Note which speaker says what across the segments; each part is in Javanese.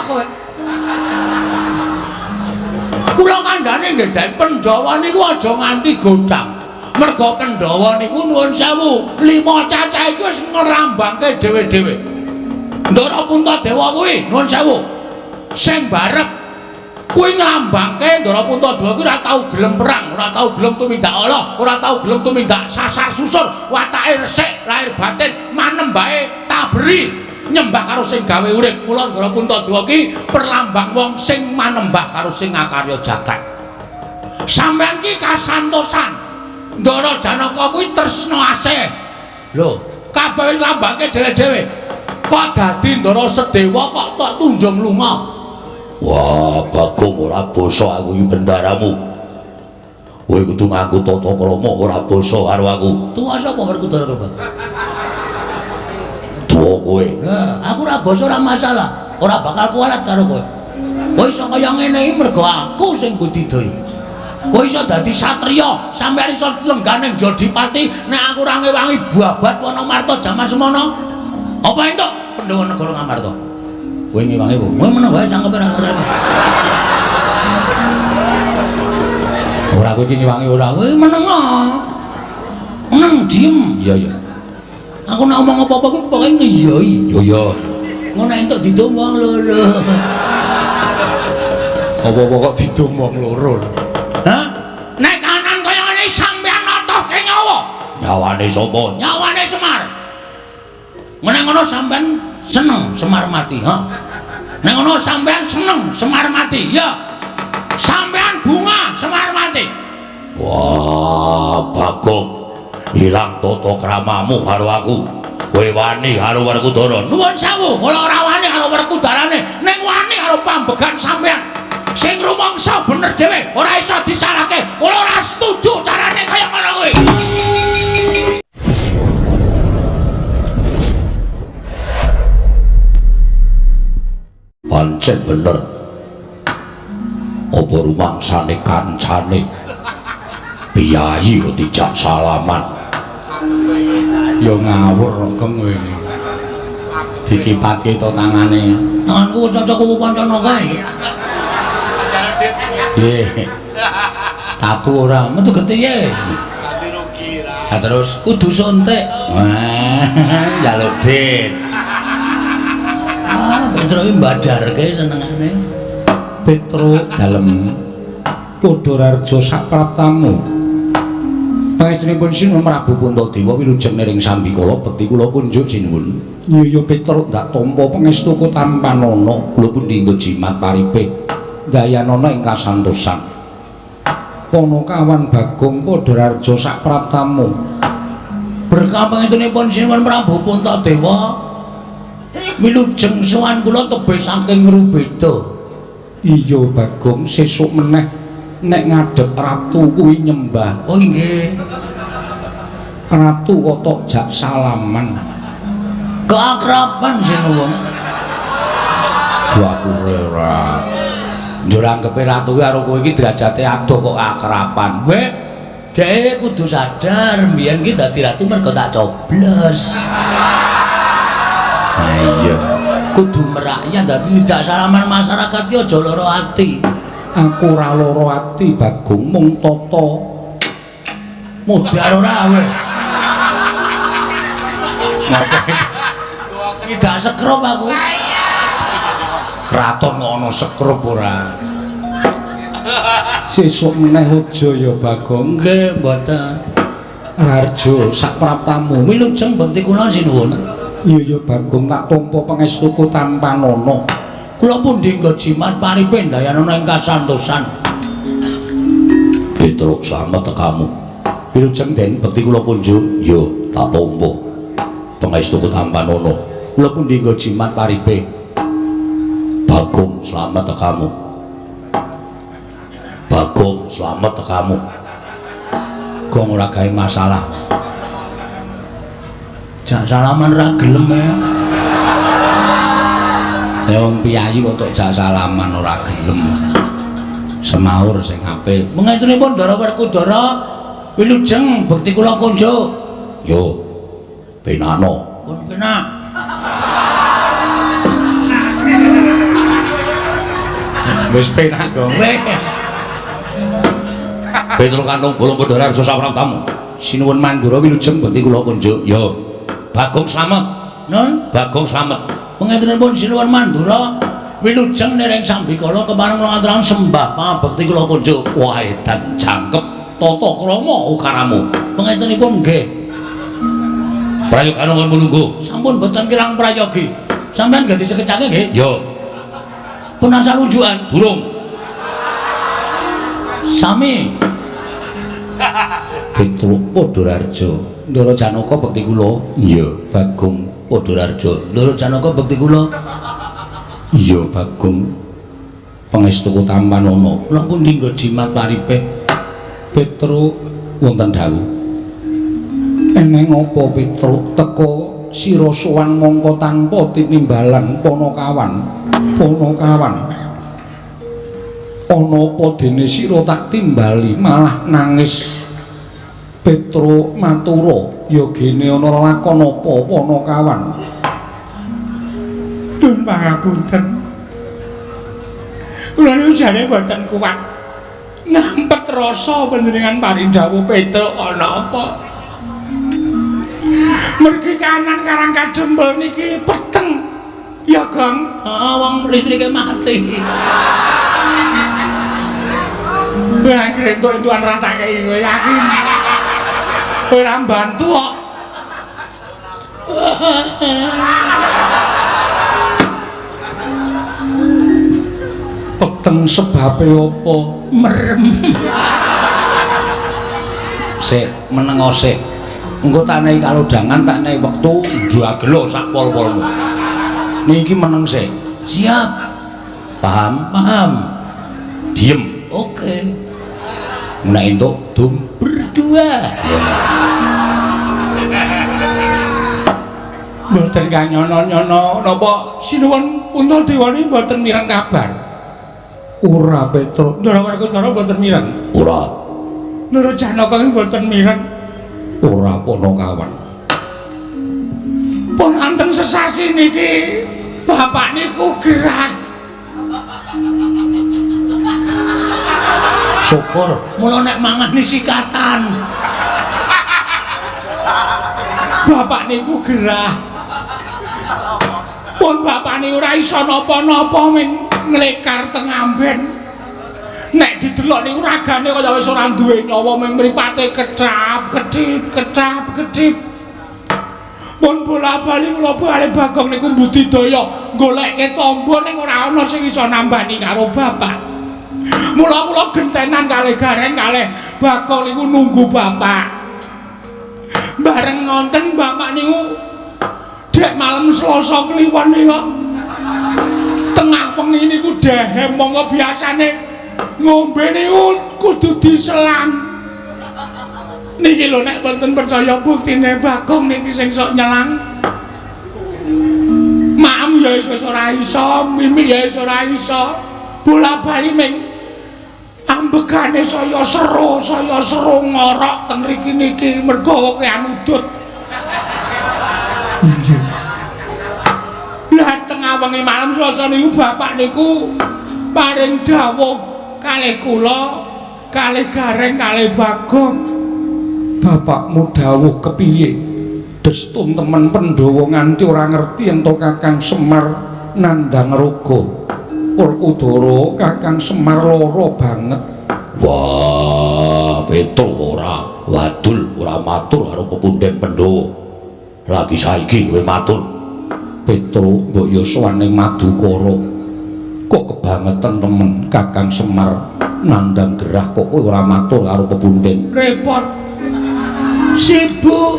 Speaker 1: kowe. Kula kandhane nggih dadi Pandhawa niku aja nganti godang. Merga Pandhawa niku nuwun sewu, 5 cacah iku wis ngrambangke dhewe-dhewe. Ndara Puntadewa kuwi nuwun sewu. Sing barep kuwi nglambangke Ndara Puntadewa kuwi ora tau gelem perang, ora tau gelem tumindak ala, ora tau gelem tumindak sasar susur, watake resik, lahir batin manembahe taberi nyembah karo sing gawe urip. Mula Ndara Puntadewa ki perlambang wong sing manembah karo sing ngakarya jagat. Sampeyan ki kasantosan. Ndara Janaka kuwi tresna asih. Lho, kabeh lambangke dhewe-dhewe. Kok dadi Ndara Sedewa kok tok tunjung lunga.
Speaker 2: Wah, Bagong ora basa aku iki bendaramu. Kowe kudu ngaku tata krama ora basa karo aku.
Speaker 1: Tuwa sapa Werkudara karo Bagong?
Speaker 2: Tuwa kowe.
Speaker 1: Nah, aku ora basa ora masalah. Ora bakal kualat karo kowe. Kowe iso kaya ngene iki mergo aku sing budidaya. Kowe iso dadi satriya, sampeyan iso lenggane Jodipati, nek aku ora ngewangi babat Wonomarta jaman semono. Apa entuk Pandhawa negara Ngamarta? Kowe ngewangi apa? Kowe meneng wae cangkepe ra ngerti. Ora kowe iki ngewangi ora, kowe meneng. Meneng diem. Iya iya. Aku nek ngomong apa-apa kuwi pokoke ngiyoi.
Speaker 2: Yo yo.
Speaker 1: Ngono entuk didum wong loro.
Speaker 2: Apa-apa kok didum wong loro.
Speaker 1: Hah? Nek kanan kaya ngene sampeyan notohke nyawa.
Speaker 2: Nyawane sapa?
Speaker 1: Nyawane Semar. Nek ngono sampeyan seneng Semar mati, ha? Nek ngono sampeyan seneng Semar mati, ya. Sampeyan bunga Semar mati.
Speaker 2: Wah, Bagong. Hilang tata kramamu karo aku. Kowe wani karo Werkudara.
Speaker 1: Nuwun sewu, kula ora wani karo Werkudarane, ning wani karo pambegan sampeyan. Sing rumangsa bener dhewe, ora iso disalahke. Kula ora setuju carane kaya ngono kuwi.
Speaker 2: Pancen bener. Apa rumangsane kancane piyayi kok dijak salaman.
Speaker 1: Ya ngawur kok kowe iki. Dikipatke to tangane. Tanganku cocok kuwi pancana kae. Nggih. Tatu ora, metu getihe.
Speaker 3: Ganti rugi ra.
Speaker 1: Lah terus kudu suntik. Wah, njaluk dit. Ah, Petro iki mbadarke senengane.
Speaker 4: Petro dalem Padhararja sapraptamu. Pangestunipun Sinuwun Prabu Puntadewa wilujeng nering sambikala bekti kula kunjuk sinuwun. Iya Petro ndak tampa pangestuku tanpa nana kula pun dinggo jimat paripe dayanana ing kasantosan. Panakawan Bagong Padhararja sapraptamu.
Speaker 1: Berkah pangestunipun Sinuwun Prabu Puntadewa wilujeng sowan kula tebih saking Rubeda.
Speaker 4: Iya Bagong sesuk meneh nek ngadhep ratu kuwi nyembah.
Speaker 1: Oh nggih.
Speaker 4: Ratu kok jak salaman.
Speaker 1: Keakraban sinuwun.
Speaker 4: Aku ora.
Speaker 1: Njur anggepe ratu karo kowe iki derajate adoh kok akraban. Kowe dhewe kudu sadar mbiyen ki dadi ratu mergo tak coblos.
Speaker 4: Ha iya.
Speaker 1: Kudu merakyat dadi dijak salaman masyarakat ki aja lara ati.
Speaker 4: Aku ora lara ati Bagong mung tata
Speaker 1: Mudhar ora kowe. Tidak sekrup aku.
Speaker 4: kraton kok ana sekrup ora. Sesuk meneh aja ya Bagong.
Speaker 1: Nggih, mboten.
Speaker 4: Rarjo sapraptamu
Speaker 1: Wilujeng bekti kula sinuwun.
Speaker 4: Iya ya Bagong tak tampa pangestuku tanpa nono.
Speaker 1: Kula pun dinggo jimat paripe dayanana ing kasantosan.
Speaker 2: Petro slamet tekamu.
Speaker 4: Wilujeng den bekti kula kunjuk.
Speaker 2: Yo tak tampa pangestuku tanpa nono.
Speaker 4: Kula pun dinggo jimat paripe.
Speaker 2: Bagong slamet tekamu. Bagong slamet tekamu.
Speaker 1: Gong ora gawe masalah. Jak salaman ra gelem ya. Ya wong piyayi kok tok jak salaman ora gelem. Semaur sing apik. Mengetunipun Ndara Werkudara wilujeng bekti kula kunjuk.
Speaker 2: Yo penano.
Speaker 1: Pun penak.
Speaker 4: Wis penak dong.
Speaker 1: Wis.
Speaker 2: Petro Kantong Bolo Pandhara Arja Sapraptamu.
Speaker 4: Sinuwun Mandura wilujeng bekti kula kunjuk.
Speaker 2: Ya, Bagong Slamet.
Speaker 1: Nun,
Speaker 2: Bagong Slamet.
Speaker 1: pengetenipun Sinuwun Mandura wilujeng nering Sambikala kemareng ngaturaken sembah pangabekti kula kunjuk.
Speaker 2: Wah, edan jangkep tata krama ukaramu.
Speaker 1: Pengetenipun nggih.
Speaker 2: Prayogan nuwun mulunggu.
Speaker 1: Sampun boten kirang prayogi. Sampeyan ganti sekecake nggih.
Speaker 2: Ya,
Speaker 1: Pun asal rujukan.
Speaker 2: durung.
Speaker 1: Sami.
Speaker 4: Petro Padhararja. Ndara Janaka bekti kula.
Speaker 2: Iya,
Speaker 4: Bagong Padhararja.
Speaker 1: Ndara Janaka bekti kula.
Speaker 4: Iya Bagong. Pangestuku tampan ana.
Speaker 1: Kula pundi nggo jimat paripe.
Speaker 4: Petro wonten dawuh. Eneng apa Petro teka sira sowan mangka tanpa tinimbalan Panakawan. Panakawan. Ana apa dene sira tak timbali malah nangis. Petro matura, ya gene ana lakon apa Panakawan. Nuwun pangapunten. Kula niku jane boten kuat. Ngampet rasa panjenengan paring dawuh Petro ana apa? Mergi kanan karang kadempel niki peteng. Ya, Kang.
Speaker 1: Heeh, wong listrike mati.
Speaker 4: Wah, grentuk-entukan ratake kowe yakin. Ora mbantu kok. Peteng sebabe apa?
Speaker 1: Merem.
Speaker 4: Sik, menengo sik. Engko tak nehi kalodhangan, tak nehi wektu ndagelo sak pol-polmu. Niki meneng sik.
Speaker 1: Siap.
Speaker 4: Paham?
Speaker 1: Paham.
Speaker 4: Diem.
Speaker 1: Oke.
Speaker 4: Nek entuk dum
Speaker 1: Berdua.
Speaker 4: mboten kanyono-nyono napa sinuwun Puntadewa niki mboten mireng kabar. Ora Petro, Ndara Werkudara mboten mireng.
Speaker 2: Ora.
Speaker 4: Ndara Janaka mboten mireng. Ora Panakawan. Pun anteng sesasi niki bapak niku gerah.
Speaker 1: Syukur mula nek mangan ni sikatan.
Speaker 4: Bapak niku gerah. Pun bapak niku ora iso napa-napa ming nglekar teng amben. Nek didelok niku ragane kaya wis ora duwe nyawa ming mripate kedip. Pun bola-bali kula bali Bagong niku budidaya goleke tombo ning ora ana sing iso nambani karo bapak. Mula kula gentenan kalih Gareng kalih Bagong niku nunggu bapak. Bareng ngonten bapak niku dek malam Selasa kliwon niku. Tengah wengi niku dehem monggo biasane ngombe niku kudu diselang. Niki lho nek mboten percaya buktine Bagong niki sing sok nyelang. Maem ya wis ora iso, mimik ya wis ora iso. Bola-bali ming ambegane saya seru ngorok teng mriki niki mergo kean udut. Lah tengah wengi malam Selasa niku bapak niku paring dawuh kalih kula, kalih Gareng, kalih Bagong. Bapakmu dawuh kepiye? Destun temen Pandhawa nganti ora ngerti ento Kakang Semar nandhang raga. Werkudara Kakang Semar lara banget.
Speaker 2: Wah, Petro ora wadul, ora matur karo pepunden Pandhawa. Lagi saiki kowe matur.
Speaker 4: Petro mbok ya sowan ning Madukara. Kok kebangetan temen Kakang Semar nandhang gerah kok kowe ora matur karo pepunden. Repot. Sibuk.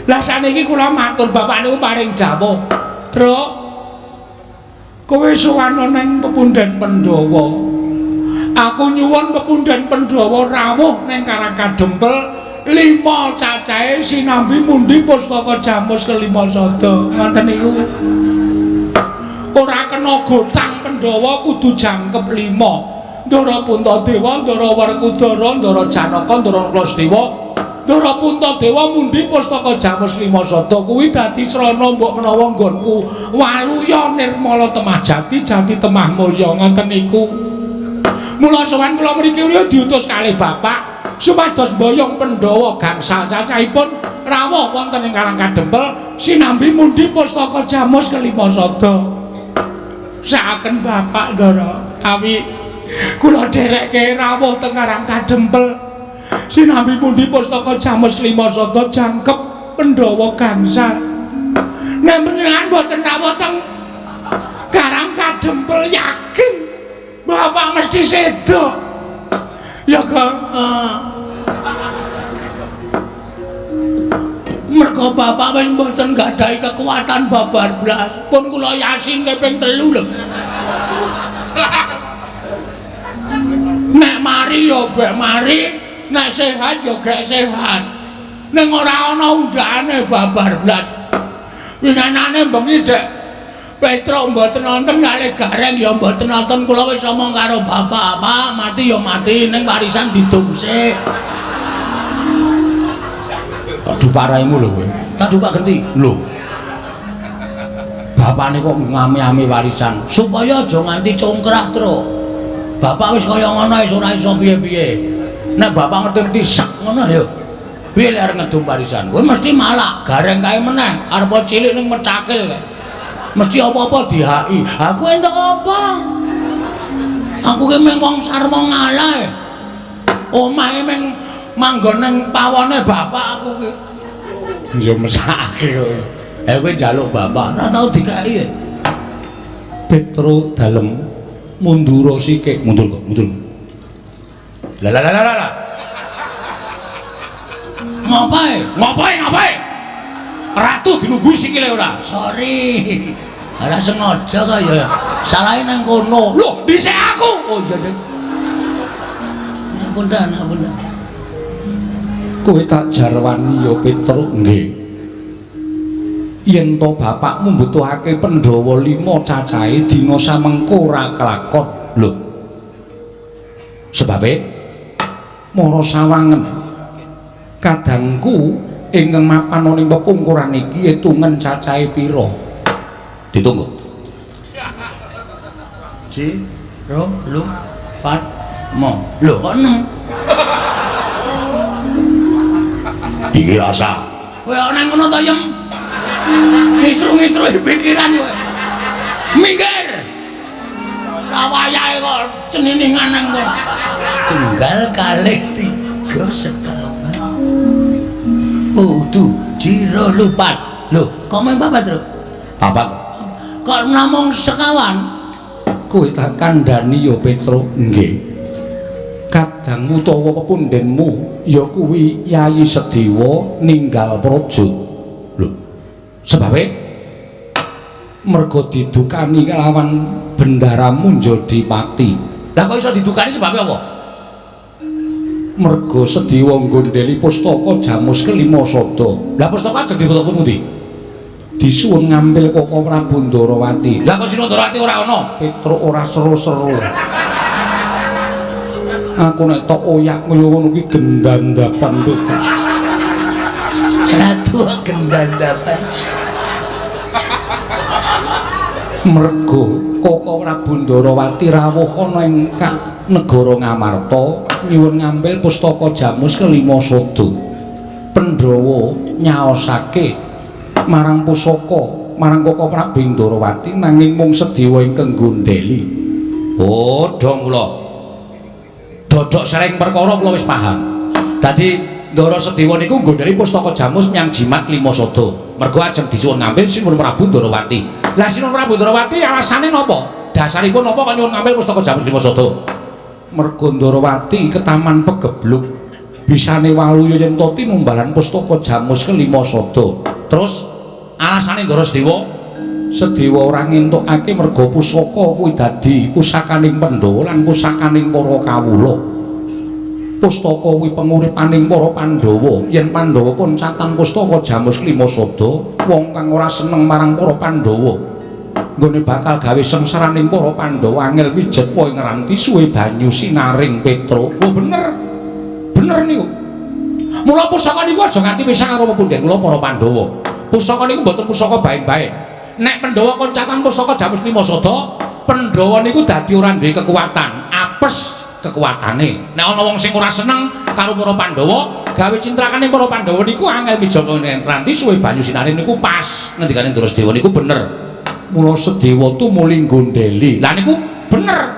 Speaker 4: Lah saniki kula matur bapak niku paring dawuh. Truk. Kowe sowan ning pepunden Pandhawa. Aku nyuwun pepunden Pandhawa rawuh ning Karangkadempel 5 cacahe sinambi mundi pustaka Jamus kelima sada. Ngoten niku. Ora kena gotang Pandhawa kudu jangkep 5. Ndara Puntadewa, Ndara Werkudara, Ndara Janaka, Ndara Klasdewa Ndara Puntadewa mundi pustaka Jamus Limasada kuwi dadi srana mbok menawa nggonku Waluya Nirmala Temah Jati Jati Temah Mulya ngoten niku. Mula sowan kula mriki diutus kalih bapak supados mboyong Pandhawa gangsal cacahipun rawuh wonten ing Karang Kadempel sinambi mundi pustaka Jamus Limasada. Saken bapak Ndara awi kula dherekke rawuh teng Karang Kadempel sinambi mundi pustaka Jamus Limasada jangkep Pandhawa gangsal. Nek panjenengan boten rawuh teng Karang Kadempel yakin bapak mesti sedo. Ya kan? Mergo bapak wis mboten gadahi kekuatan babar blas. Pun kula Yasin kaping 3 lho. Nek mari ya bek mari, nek sehat ya gek sehat. Ning ora ana undhane babar blas. Winganane bengi dek Petruk mboten nonton kalih gareng ya mboten nonton kula wis omong karo bapak, Pak, mati ya mati ning warisan didungsik. Aduh paraimu lho kowe. Aduh Pak Genti. Lho. Bapakne kok ngami-ami warisan supaya aja nganti congkrah terus. Bapak wis kaya ngono wis ora iso piye-piye. Nek bapak ngerti sak ngono ya. Piye lek arep ngedum warisan? Kowe mesti malak, gareng kae meneh, arep cilik ning metakil kae. Mesti apa-apa dihaki. Aku entuk apa? Aku ki mung wong sarwa ngalah. Omahe mung manggon ning pawone bapak aku ki. Ya mesake kowe. Kowe njaluk bapak ora tau dikai. Petro dalem mundur sikik. Mundur kok, mundur. Lah. Ngapain? Ratu dinunggu sikile ora. Sorry. Ora sengaja kaya. Salahe nang kono. Lho, dhisik aku. Oh iya, Dik. Ampun. Kowe tak jarwani ya Petro, nggih. Yen to bapakmu mbutuhake Pandhawa 5 cacahe dina samengko ora kelakon. Lho. Sebabe mara sawangen kadangku ingkang mapan ana ing pepungkuran iki etungen cacahe pira? Ditunggu. Ji, ro, lu, pat, mo. Lho kok 6?
Speaker 2: Iki rasa.
Speaker 4: Kowe ana kono to, Yem? Ngisru-ngisru pikiran kowe. Minggir. Rawayahe kok ceniningan nang kono. Tunggal kalih 3 sekawan. Tuh, jiro lupat. Lho, kok main papat, Tru?
Speaker 2: Papat.
Speaker 4: Kok namung sekawan? Kowe tak kandhani ya Petro, nggih. Kadang utawa pepundenmu ya kuwi Yayi Sediwa ninggal praja. Lho, sebabe mergo didukani kelawan bendaramu Jodipati. Lah kok iso didukani sebabe apa? Mergo Sediwa nggondheli pustaka Jamus Limasada. Lah pustaka ajeng dipetokku pundi? Disuwun ngambil Koko Prabu Ndarawati. Lah kok Sinandrawati ora ana? Petro ora seru-seru. Aku nek tok oyak kaya ngono kuwi gendandapan Petro. Ratu gendandapan. Mergo Koko Prabu Ndarawati rawuh ana ing negara Ngamarta nyuwun ngambil pustaka Jamus Limasada. Pandhawa nyaosake marang pusaka marang Koko Prabu Ndarawati nanging mung Sediwa ingkang nggondheli. Oh, dong kula. Dodok sering perkara kula wis paham. Dadi Ndara Sediwa niku nggondheli pustaka Jamus nyang Jimat Limasada. Mergo ajeng disuwun ngambil Sinun Prabu Ndarawati. Lah Sinun Prabu Ndarawati alasane napa? Dasaripun napa kok nyuwun ngambil pustaka Jamus Limasada? Mergo Ndarawati ketaman pegebluk. Bisane Waluya yen to tinumbalan pustaka Jamus Limasada. Terus alasane Ndara Sediwa ora ngentukake merga pusaka kuwi dadi pusakaning Pandhawa lan pusakaning para kawula. Pustaka kuwi penguripaning para Pandhawa. Yen Pandhawa pun catang pustaka Jamus Limasada, wong kang ora seneng marang para Pandhawa nggone bakal gawe sengsaraning para Pandhawa angel pijet poe ngranti suwe banyu sinaring Petro. Oh bener. Bener niku. Mula pusaka niku aja nganti pisah karo pepundhen kula para Pandhawa. Pusaka niku mboten pusaka bae-bae. Nek Pandhawa koncatan pusaka Jamus Lima Sada, Pandhawa niku dadi ora duwe kekuatan, apes kekuatane. Nek ana wong sing ora seneng karo para Pandhawa, gawe cintrakane para Pandhawa niku angel mijaga entranti suwe banyu sinare niku pas. Ngendikane Drasdewa niku bener. Mula Sedewa tumuli gondheli. Lah niku bener.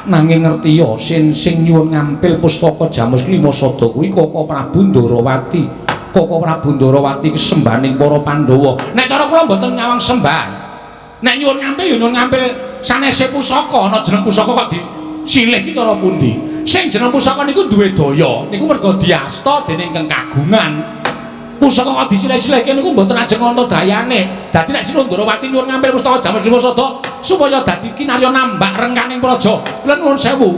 Speaker 4: Nanging ngerti ya sing nyuwun ngampil pustaka Jamus Lima Sada kuwi Koko Prabu Ndarawati. Koko Prabu Ndarawati ki sembahaning para Pandhawa. Nek cara kula mboten nyawang sembahan. Nek nyuwun ngampil ya nyuwun ngampil sanese pusaka, ana jeneng pusaka kok disilih ki cara pundi? Sing jeneng pusaka niku duwe daya, niku merga diasta dening Kang Kagungan. Pusaka kok disilih-silihke niku mboten ajeng ana dayane. Dadi nek Sira Ndarawati nyuwun ngampil pustaka Jamus Lima Sada supaya dadi kinarya nambak rengkaning praja. Kula nuwun sewu.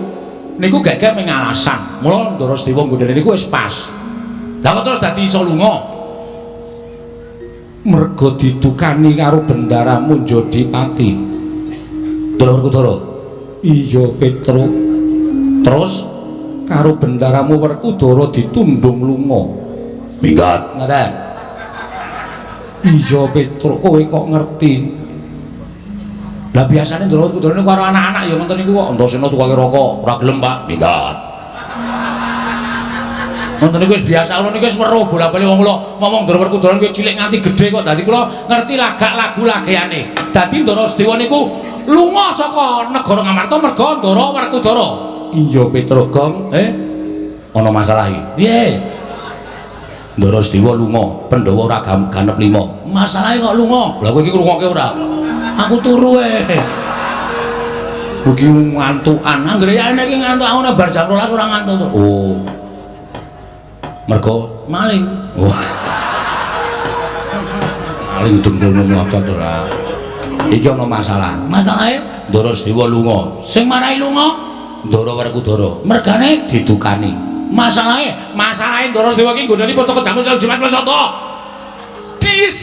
Speaker 4: Niku gek-gek ming alasan. Mula Ndarasedewa nggodhene niku wis pas. Lah kok terus dadi iso lunga? Merga didukani karo Bendara Munjadipati. Ndara Werkudara. Iya, Petruk. Terus karo Bendaramu Werkudara ditundung lunga.
Speaker 2: Minggat.
Speaker 4: Ngoten. Iya, Petruk, kowe kok ngerti. Lah biasane Ndara Werkudara niku karo anak-anak ya ngoten niku kok. Antasena tukake rokok, ora gelem, Pak.
Speaker 2: Minggat.
Speaker 4: Ngoten niku wis biasa, ngono niku wis weruh bola-bali wong kula ngomong Ndara Werkudara niku cilik nganti gedhe kok. Dadi kula ngerti lagak lagu lageane. Dadi Ndarasedewa niku lunga saka negara Ngamarta merga Ndara Werkudara. Iya, Petruk, Gong. Ana masalah iki. Piye? Ndarasedewa lunga, Pandhawa ora ganep 5. Masalahe kok lunga? Lah kowe iki ngrungokke ora? Aku turu Iki ngantukan. Anggere ya nek iki ngantuk aku nek bar jam 12 ora ngantuk. Oh. Mergo maling. Wah. Maling dengkulmu ngotot ora. Iki ana masalah. Masalahe Ndarasedewa lunga. Sing marahi lunga Ndara Werkudara. Mergane didukani. Masalahe Ndarasedewa iki nggodhani pustaka Jamus Lima Sada. Dis.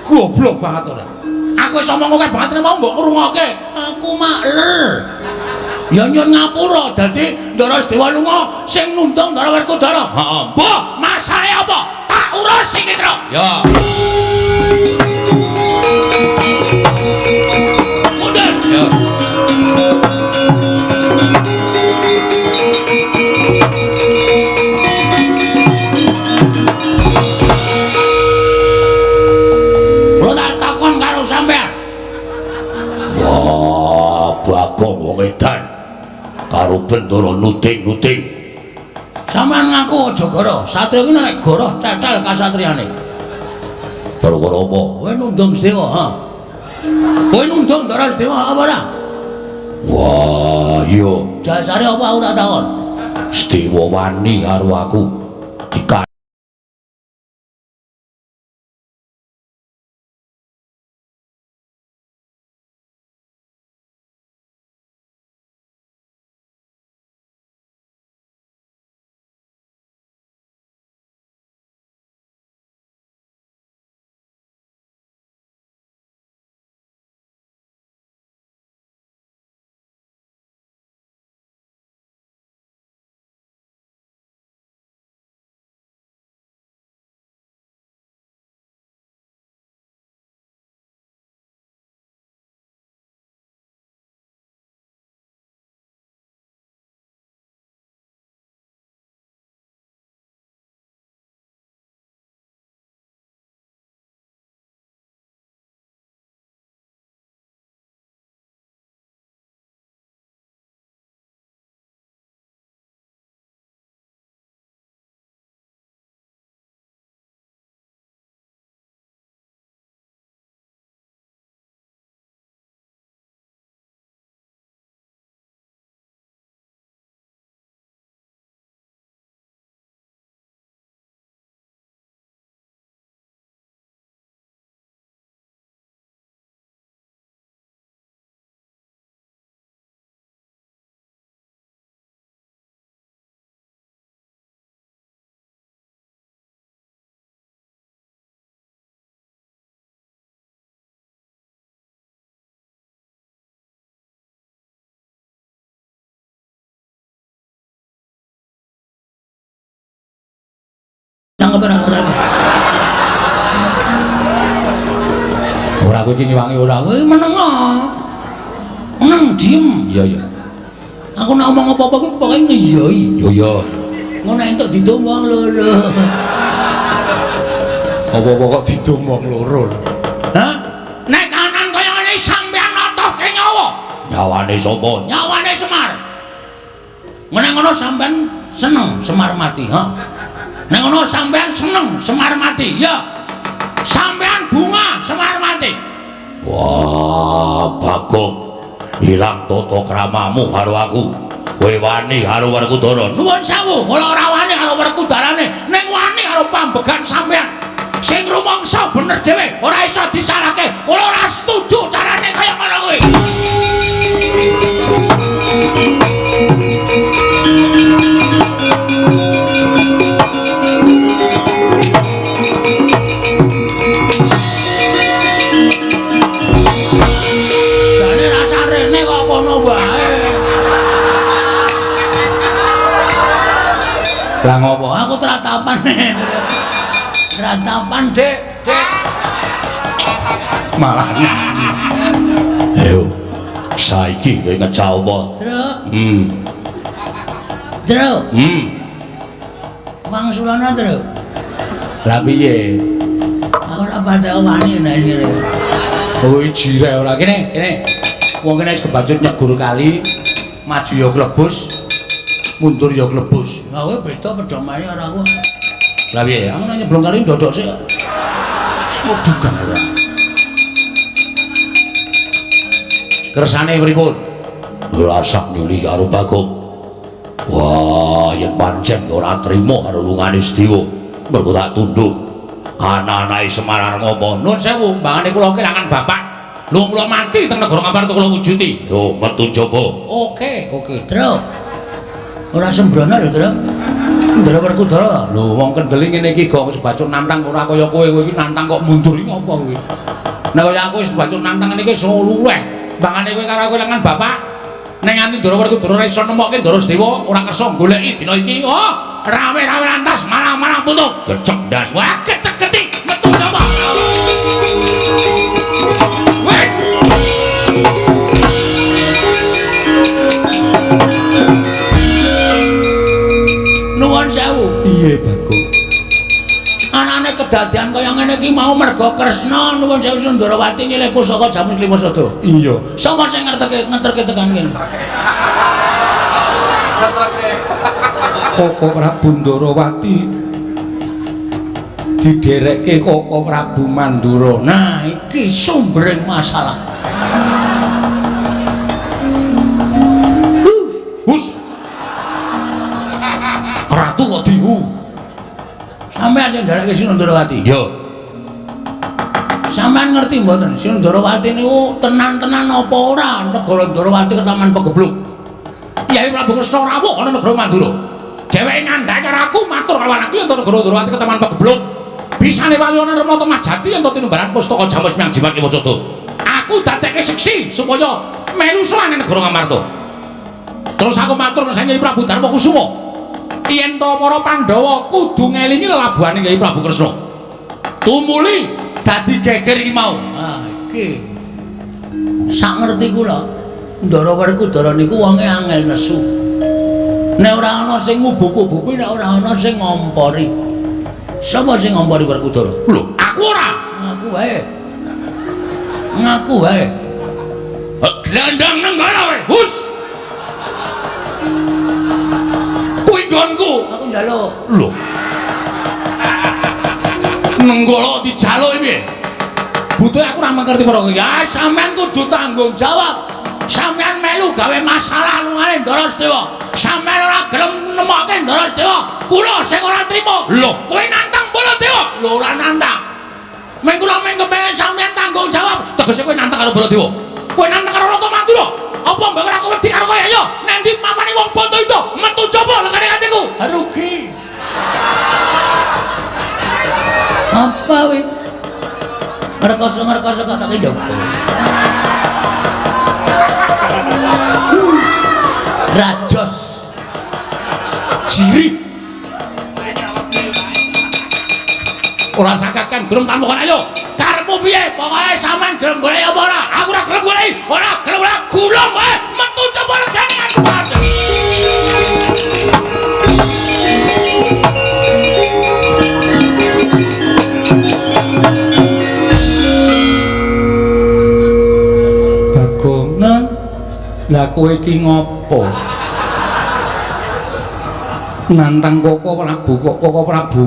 Speaker 4: Goblok banget ora. Aku wis omong akeh banget mau mbok ngrungokke. Aku makler. Ya nyun ngapura dadi Ndarasedewa lunga sing nundung Ndara Werkudara. Heeh. Mbah, masalahe apa? Tak urus iki, Tru. Ya. Mundur. Ya. Kula tak takon karo sampean.
Speaker 2: Wah, Bagong wong edan. Karo Bendara nuting-nuting.
Speaker 4: Sampeyan ngaku aja goro. Satria ki nek goro cetel kasatriyane.
Speaker 2: Perkara apa?
Speaker 4: Kowe nundung Sedewa, ha? Kowe nundung Ndarasedewa apa ora?
Speaker 2: Wah, iya.
Speaker 4: Dasare apa aku tak takon?
Speaker 2: Sedewa wani karo aku. Dika
Speaker 1: Tangkep ora ora.
Speaker 4: Ora kowe iki ngiwangi ora.
Speaker 1: Kowe meneng ah. Meneng diem.
Speaker 4: Iya iya.
Speaker 1: Aku nek ngomong apa-apa kuwi pokoke ngiyoi.
Speaker 4: Yo yo.
Speaker 1: Ngono entuk ditomong loro.
Speaker 4: Apa-apa kok didomong loro.
Speaker 1: Hah? Nek kanan kaya ngene sampean notohke nyawa.
Speaker 2: Nyawane sapa?
Speaker 1: Nyawane Semar. Nek ngono sampean seneng Semar mati, ha? Nek ngono sampean seneng Semar mati, ya. Sampean bunga Semar mati.
Speaker 2: Wah, Bagong. Hilang tata kramamu karo aku. Kowe wani karo Werkudara.
Speaker 1: Nuwun sewu, kula ora wani karo Werkudarane, ning wani karo pambegan sampean. Sing rumangsa bener dhewe, ora iso disalahke. Kula ora setuju carane kaya ngono kuwi. Jane rasa rene kok kono wae.
Speaker 4: Lah ngopo?
Speaker 1: Aku teratapan. Teratapan, Dik. Dik.
Speaker 4: Malah.
Speaker 2: Ayo. Saiki kowe ngecah apa?
Speaker 1: Truk,
Speaker 2: Hmm.
Speaker 1: truk.
Speaker 2: Hmm.
Speaker 1: Mangsulana, Truk.
Speaker 4: Lah piye?
Speaker 1: Aku ora patek wani nek ngene.
Speaker 4: Oh jire ora kene. Wong kene wis kebacut nyegur kali, maju ya klebus, mundur ya klebus.
Speaker 1: Lah kowe beda pedomae ora aku.
Speaker 4: Lah piye?
Speaker 1: Aku nang nyeblong kali ndodok sik.
Speaker 4: Modugan ora. Kersane pripun?
Speaker 2: Rasak nyuli karo Bagong. Wah, yen pancen ora trima karo lungane Sediwa, mergo tak tunduk. Anak-anake Semar ngopo?
Speaker 1: Nuwun sewu, mbangane kula kelangan bapak. Lho kula mati teng negara Ngamarta kula wujuti.
Speaker 2: Yo metu coba.
Speaker 1: Oke. Truk. Ora sembrono lho, Truk. Ndara Werkudara.
Speaker 4: Lho wong kendeli ngene iki kok wis bacuk nantang ora kaya kowe iki nantang kok mundur iki ngopo kuwi? Nek kaya aku wis bacuk nantang ngene iki iso luweh. Mbangane kowe karo aku kelangan bapak. Nek nganti Ndara Werkudara ora iso nemokke Ndara Sediwa ora kersa goleki dina iki. Oh, rame-rame lantas malang-malang putu.
Speaker 2: Gecek ndas.
Speaker 1: Wah, kecek-ketik metu apa? Weh. Nuwun sewu.
Speaker 4: Piye Bagong?
Speaker 1: Anane kedadian kaya ngene iki mau merga Kresna nuwun sewu Sundarawati nyilih pusaka jaman Klimasada.
Speaker 4: Iya.
Speaker 1: Sapa sing ngeterke tekan kene?
Speaker 4: Koko Prabu Ndarawati diderekke Koko Prabu Mandura.
Speaker 1: Nah, iki sumbering masalah.
Speaker 4: Hus. Ratu kok diu.
Speaker 1: Sampeyan sing ndereke Sundarawati.
Speaker 2: Yo.
Speaker 1: Sampeyan ngerti mboten Sundarawati niku tenan-tenan apa ora negara Ndarawati ketaman Pegebluk. Yai Prabu Kresna rawuh ana negara Mandura. Dheweke ngandhake karo aku matur karo anakku yen negara Ndarawati ketaman Pegebluk. Bisane walyana Remata Majati yen tinumbaran pustaka Jamus Miang Jimat Klimasada. Aku dadekke seksi supaya melu serane negara Ngamarta. Terus aku matur karo Nyai Prabu Darma Kusuma. Yen to para Pandhawa kudu ngelingi lelabuhane Nyai Prabu Kresna. Tumuli dadi geger iki mau. Ah, iki. Sak ngerti kula. Ndara Werkudara niku wonge angel nesu. Nek ora ana sing ngubup-ubupi, nek ora ana sing ngompori. Sapa sing ngompori Werkudara?
Speaker 2: Lho, aku ora.
Speaker 1: Ngaku wae. Ngaku wae.
Speaker 2: Glandang nenggala kowe. Hus. Kuwi nggonku.
Speaker 1: Aku njaluk.
Speaker 2: Lho. Nenggala dijaluk piye?
Speaker 1: Butuhe aku ora mengerti para kowe. Ya sampean kudu tanggung jawab. Sampeyan melu gawe masalah lungane Ndara Setiwa. Sampeyan ora gelem nemokke Ndara Setiwa. Kula sing ora trima.
Speaker 2: Lho,
Speaker 1: Kowe nantang Baladewa. Lho ora nantang. Meng kula kepengin sampeyan tanggung jawab. Tegese kowe nantang karo Baladewa. Kowe nantang karo Rata Mandura. Apa mbok ora wedi karo kowe ayo? Nanti mamane wong bondo itu metu coba lekane atiku. Rugi. Apa kuwi? Ngerkoso-ngerkoso kok tak njok. Rajos. Jiri. ora sakaken gelem tamukan ayo. Karepmu piye? Pokoke sampean gelem golek apa ora? Aku ora gelem golek. Ora gelem ora gulung kowe metu coba legane aku.
Speaker 4: Bagong, lah kowe iki ngopo? Nantang Koko Prabu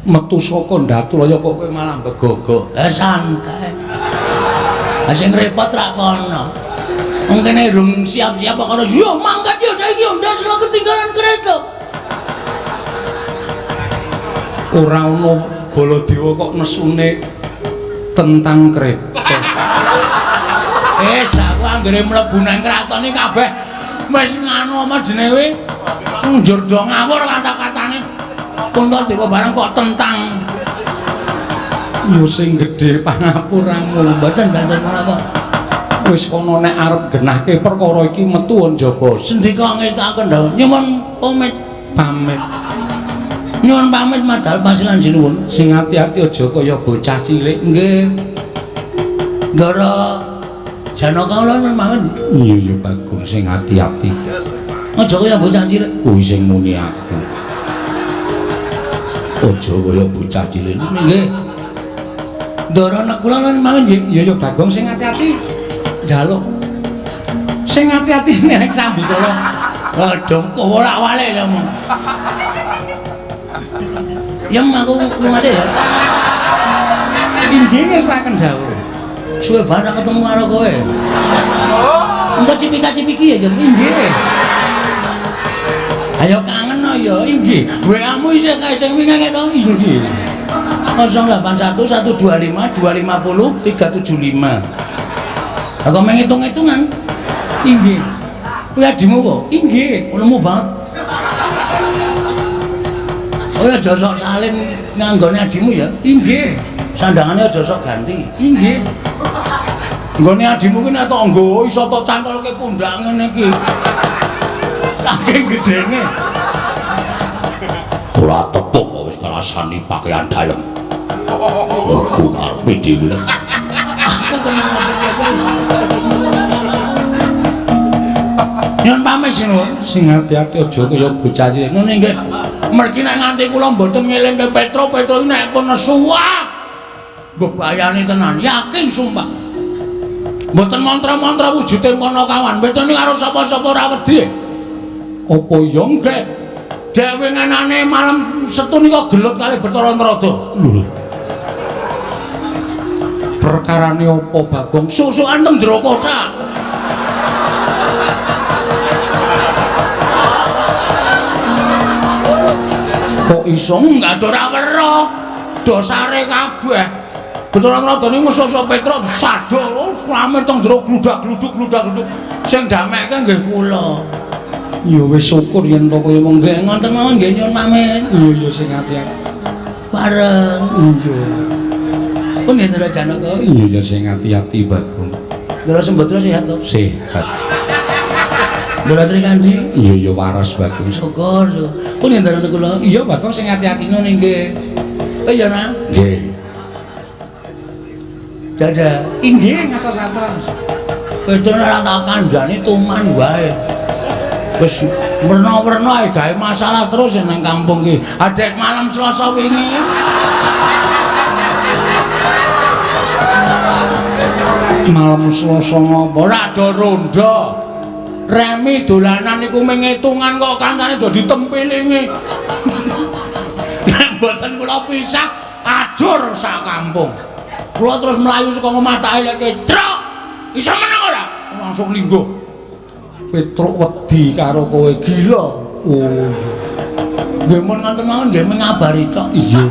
Speaker 4: metu saka Ndaturaya kok kowe malah begogo.
Speaker 1: Santai. Sing repot ra kono. Wong kene durung siap-siap kok kono yo mangkat yo saiki yo ndas lho ketinggalan kereta.
Speaker 4: Ora ono Baladewa kok nesune tentang kereta.
Speaker 1: Aku anggere mlebu nang kraton iki kabeh wis nganu apa jenenge njur do ngawur kata-katane. Kuntadewa barang kok tentang
Speaker 4: Yo sing gedhe pangapuramu.
Speaker 1: mboten menapa.
Speaker 4: Wis kono nek arep genahke perkara iki metu njaba.
Speaker 1: Sendika ngestaken dawuh nyuwun pamit. Nyuwun pamit madhal pasilan sinuwun.
Speaker 4: Sing ati-ati aja kaya bocah cilik.
Speaker 1: Nggih. Ndara Janaka kula mawon.
Speaker 4: Iya Bagong sing ati-ati.
Speaker 1: Aja kaya bocah cilik.
Speaker 4: Kuwi sing muni aku.
Speaker 1: Aja kaya bocah cilik. Nggih. Ndara nek kula mawon nggih.
Speaker 4: Iya Bagong sing ati-ati. Njaluk. Sing ati-ati nek sambi kula.
Speaker 1: Waduh, kok wolak-walik lho. Ya aku lunga ya.
Speaker 4: Inggih wis raken dawuh.
Speaker 1: Suwe banget ketemu karo kowe. Engko cipika-cipiki ya, Jam.
Speaker 4: Inggih.
Speaker 1: Ayo kangen no ya, inggih. WA-mu isih kae sing wingi to?
Speaker 4: Inggih.
Speaker 1: 081 125 250 375. Aku menghitung-hitungan.
Speaker 4: Inggih.
Speaker 1: Kuwi adimu kok?
Speaker 4: Inggih.
Speaker 1: Lemu banget. Oh ya aja sok salin nganggone adimu ya.
Speaker 4: Inggih.
Speaker 1: Sandangane aja sok ganti.
Speaker 4: Inggih.
Speaker 1: Nggone adimu ki nek tok nggo iso tok cantolke pundak ngene iki. Saking gedene.
Speaker 2: Ora tepung kok wis ngrasani pakaian dalem. Aku karepe dhewe.
Speaker 1: Aku kenal Nyun pamit sinuwun.
Speaker 4: Sing ati-ati aja kaya bocah cilik.
Speaker 1: Ngene nggih. Mergi nek nganti kula mboten ngelingke Petro nek pun suwah. Bebayane tenan, yakin sumpah. Mboten mantra-mantra wujude kono kawan. Mboten karo sapa-sapa ora wedi.
Speaker 4: Apa ya nggih?
Speaker 1: Dewe nganane malam Setu nika gelut kalih Bathara Narada.
Speaker 4: Lho. Perkarane apa Bagong?
Speaker 1: Susukan teng jero kotak.
Speaker 4: Kok iso
Speaker 1: Enggak ora weruh. Dosare kabeh. Bathara Narada niku musuh Petruk sadol rame teng jero gludak-gluduk. Sing damekke nggih kula.
Speaker 4: ya wis syukur yen to kaya wong
Speaker 1: Nggih ngoten mawon nggih nyuwun pamit.
Speaker 4: iya sing ati-ati.
Speaker 1: Bareng.
Speaker 4: Iya.
Speaker 1: Pun yen Ndara Janaka.
Speaker 4: Iya sing ati-ati Bagong.
Speaker 1: Ndara Sembadra sehat to?
Speaker 4: Sehat.
Speaker 1: Ndara Trikandi.
Speaker 4: Iya waras Bagong.
Speaker 1: Syukur. Pun yen Ndara kula.
Speaker 4: Iya Bagong sing ati-ati
Speaker 1: Ngono nggih. Oh iya nah.
Speaker 2: Nggih.
Speaker 1: Dadah.
Speaker 4: Inggih ngatos-atos.
Speaker 1: Pedone ora tak kandhani tuman wae. Wis werna-werna ae gawe masalah terus nang kampung ki. Adek malam Selasa wingi.
Speaker 4: Malam Selasa ngopo?
Speaker 1: Ora do ronda. Remi dolanan iku mengitungan kok kancane do ditempilingi. Nek boten kula pisah ajur sak kampung. Kula terus mlayu saka omah tak eleke, "Truk, iso meneng ora?" Langsung linggo.
Speaker 4: Petruk wedi karo kowe
Speaker 1: Gila.
Speaker 4: Oh.
Speaker 1: Nggih mun ngoten mawon nggih ngabari tok.
Speaker 4: Iya.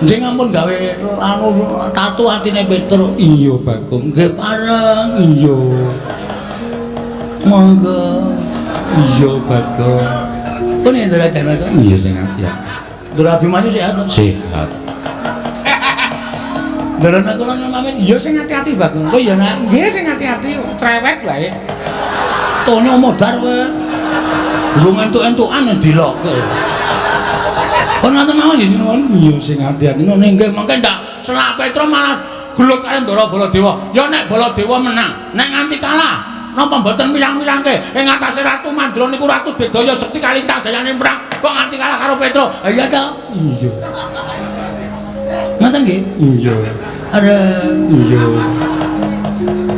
Speaker 1: Njing ampun gawe anu tatu atine Petruk.
Speaker 4: Iya Bagong.
Speaker 1: Nggih pareng.
Speaker 4: Iya.
Speaker 1: Monggo.
Speaker 4: Iya Bagong.
Speaker 1: Pun Ndara Janaka.
Speaker 4: Iya sing ati-ati.
Speaker 1: Ndara Abimanyu sehat to?
Speaker 4: Sehat.
Speaker 1: Ndara nek kula pamit.
Speaker 4: Iya sing ati-ati Bagong.
Speaker 1: Oh iya nak.
Speaker 4: Nggih sing ati-ati trewek wae.
Speaker 1: Tone modar kowe. Durung entuk-entukan dilokke. Pun ngoten mawon nggih sinuwun. Iya sing ati-ati ngono nggih mengke ndak selak Petro malah gelut kalian Ndara Baladewa. Ya nek Baladewa menang, nek nganti kalah napa mboten mirang-mirangke ing atase Ratu Mandra niku Ratu Dedaya Sekti kalintang dayane perang kok nganti kalah karo Petro. Iya ta? Iya. Ngoten nggih? Iya. Ada. Iya.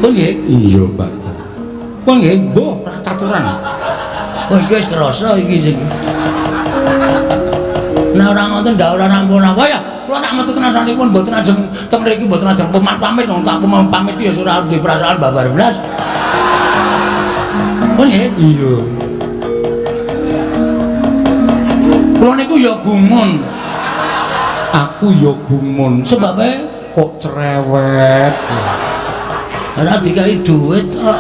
Speaker 1: Pun nggih? Iya, Pak. Pun nggih, mbah caturan. Oh iki wis krasa iki sing. Nah ora ngoten ndak ora rampun apa ya. Kula tak metu tenan sanipun mboten ajeng teng mriki mboten ajeng pamit wong tak pamit ya ora duwe perasaan babar blas. Oh nggih? Iya. Kula niku ya gumun. Aku ya gumun. Sebabe kok cerewet. Ora dikai dhuwit kok.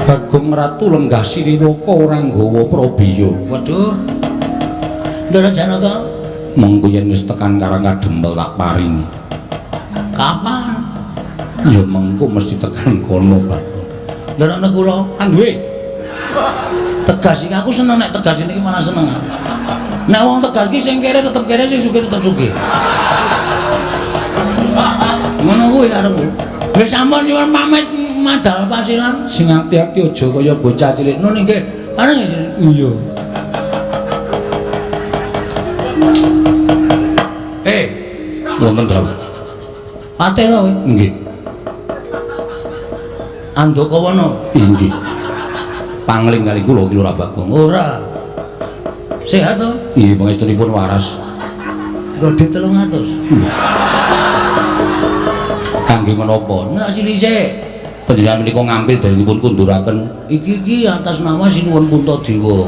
Speaker 1: Bagong Ratu lenggah Sriwaka ora nggawa Prabiya. Waduh. Ndara Janaka mengko yen wis tekan Karang Kadempel tak paringi. Kapan? Ya mengko mesti tekan kono, Pak. Ndarane kula kan duwe. Tegas iki aku seneng nek tegas iki malah seneng. Nek wong tegas iki sing kere tetep kere sing sugih tetep sugih. Ngono kuwi arepku. Nggih sampun nyuwun pamit madal pasilan. Sing ati-ati aja kaya bocah cilik. Nun nggih. Ana nggih. Iya. Wonten dawuh. Pate lho kowe? Nggih. Andakawana? Inggih. Pangling kali kula ki ora Bagong. Ora. Sehat to? Nggih, pangestunipun waras. Godhe 300. Kangge menapa? Nek silise panjenengan menika ngambil darinipun kunduraken. Iki atas nama Sinuwun Puntadewa.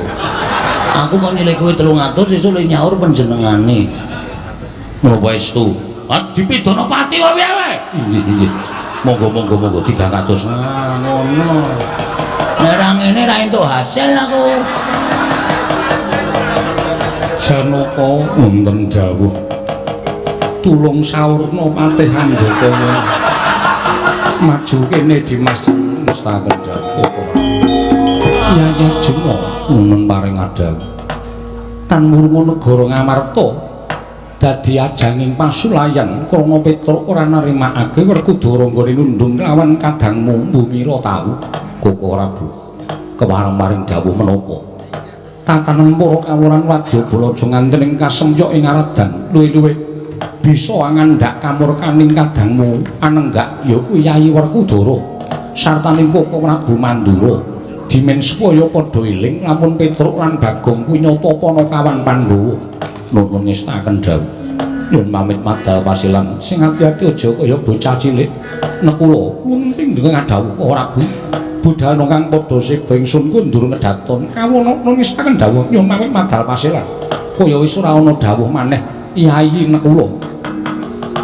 Speaker 1: Aku kok nilai kowe 300 sesuk le nyaur panjenengane. Menapa estu? Dipidana pati wae wae. Nggih. Monggo 300. Ah, ngono. Nek ra ngene ra entuk hasil aku. Janaka wonten dawuh. Tulung sawurna patih Handaka. Maju kene Dimas mustaken Joko. Ya Juma nang paring adang. Tan murma negara Ngamarta dadi ajanging pasulayan krana Petruk ora narimakake Werkudara nggone nundung lawan kadangmu Bumira tau Koko Prabu kewareng-maring dawuh menapa tatanen para kawuran Wadyabala aja nganten ing kasemyok ing aradan luwih-luwih bisa ngandhak kamurkaning kadangmu anenggak ya kuwi Yayi Werkudara sartaning Koko Prabu Mandura dimen supaya padha eling lamun Petruk lan Bagong kuwi nyata Panakawan Pandhawa nuwun ngestaken dawuh nyuwun pamit madal pasilan sing ati-ati aja kaya bocah cilik nek kula kunting dengan dawuh Prabu budal kang padha seba ingsun kundur ngedaton kawono ngestaken dawuh nyuwun pamit madal pasilan kaya wis ora ana dawuh maneh Yayi nek kula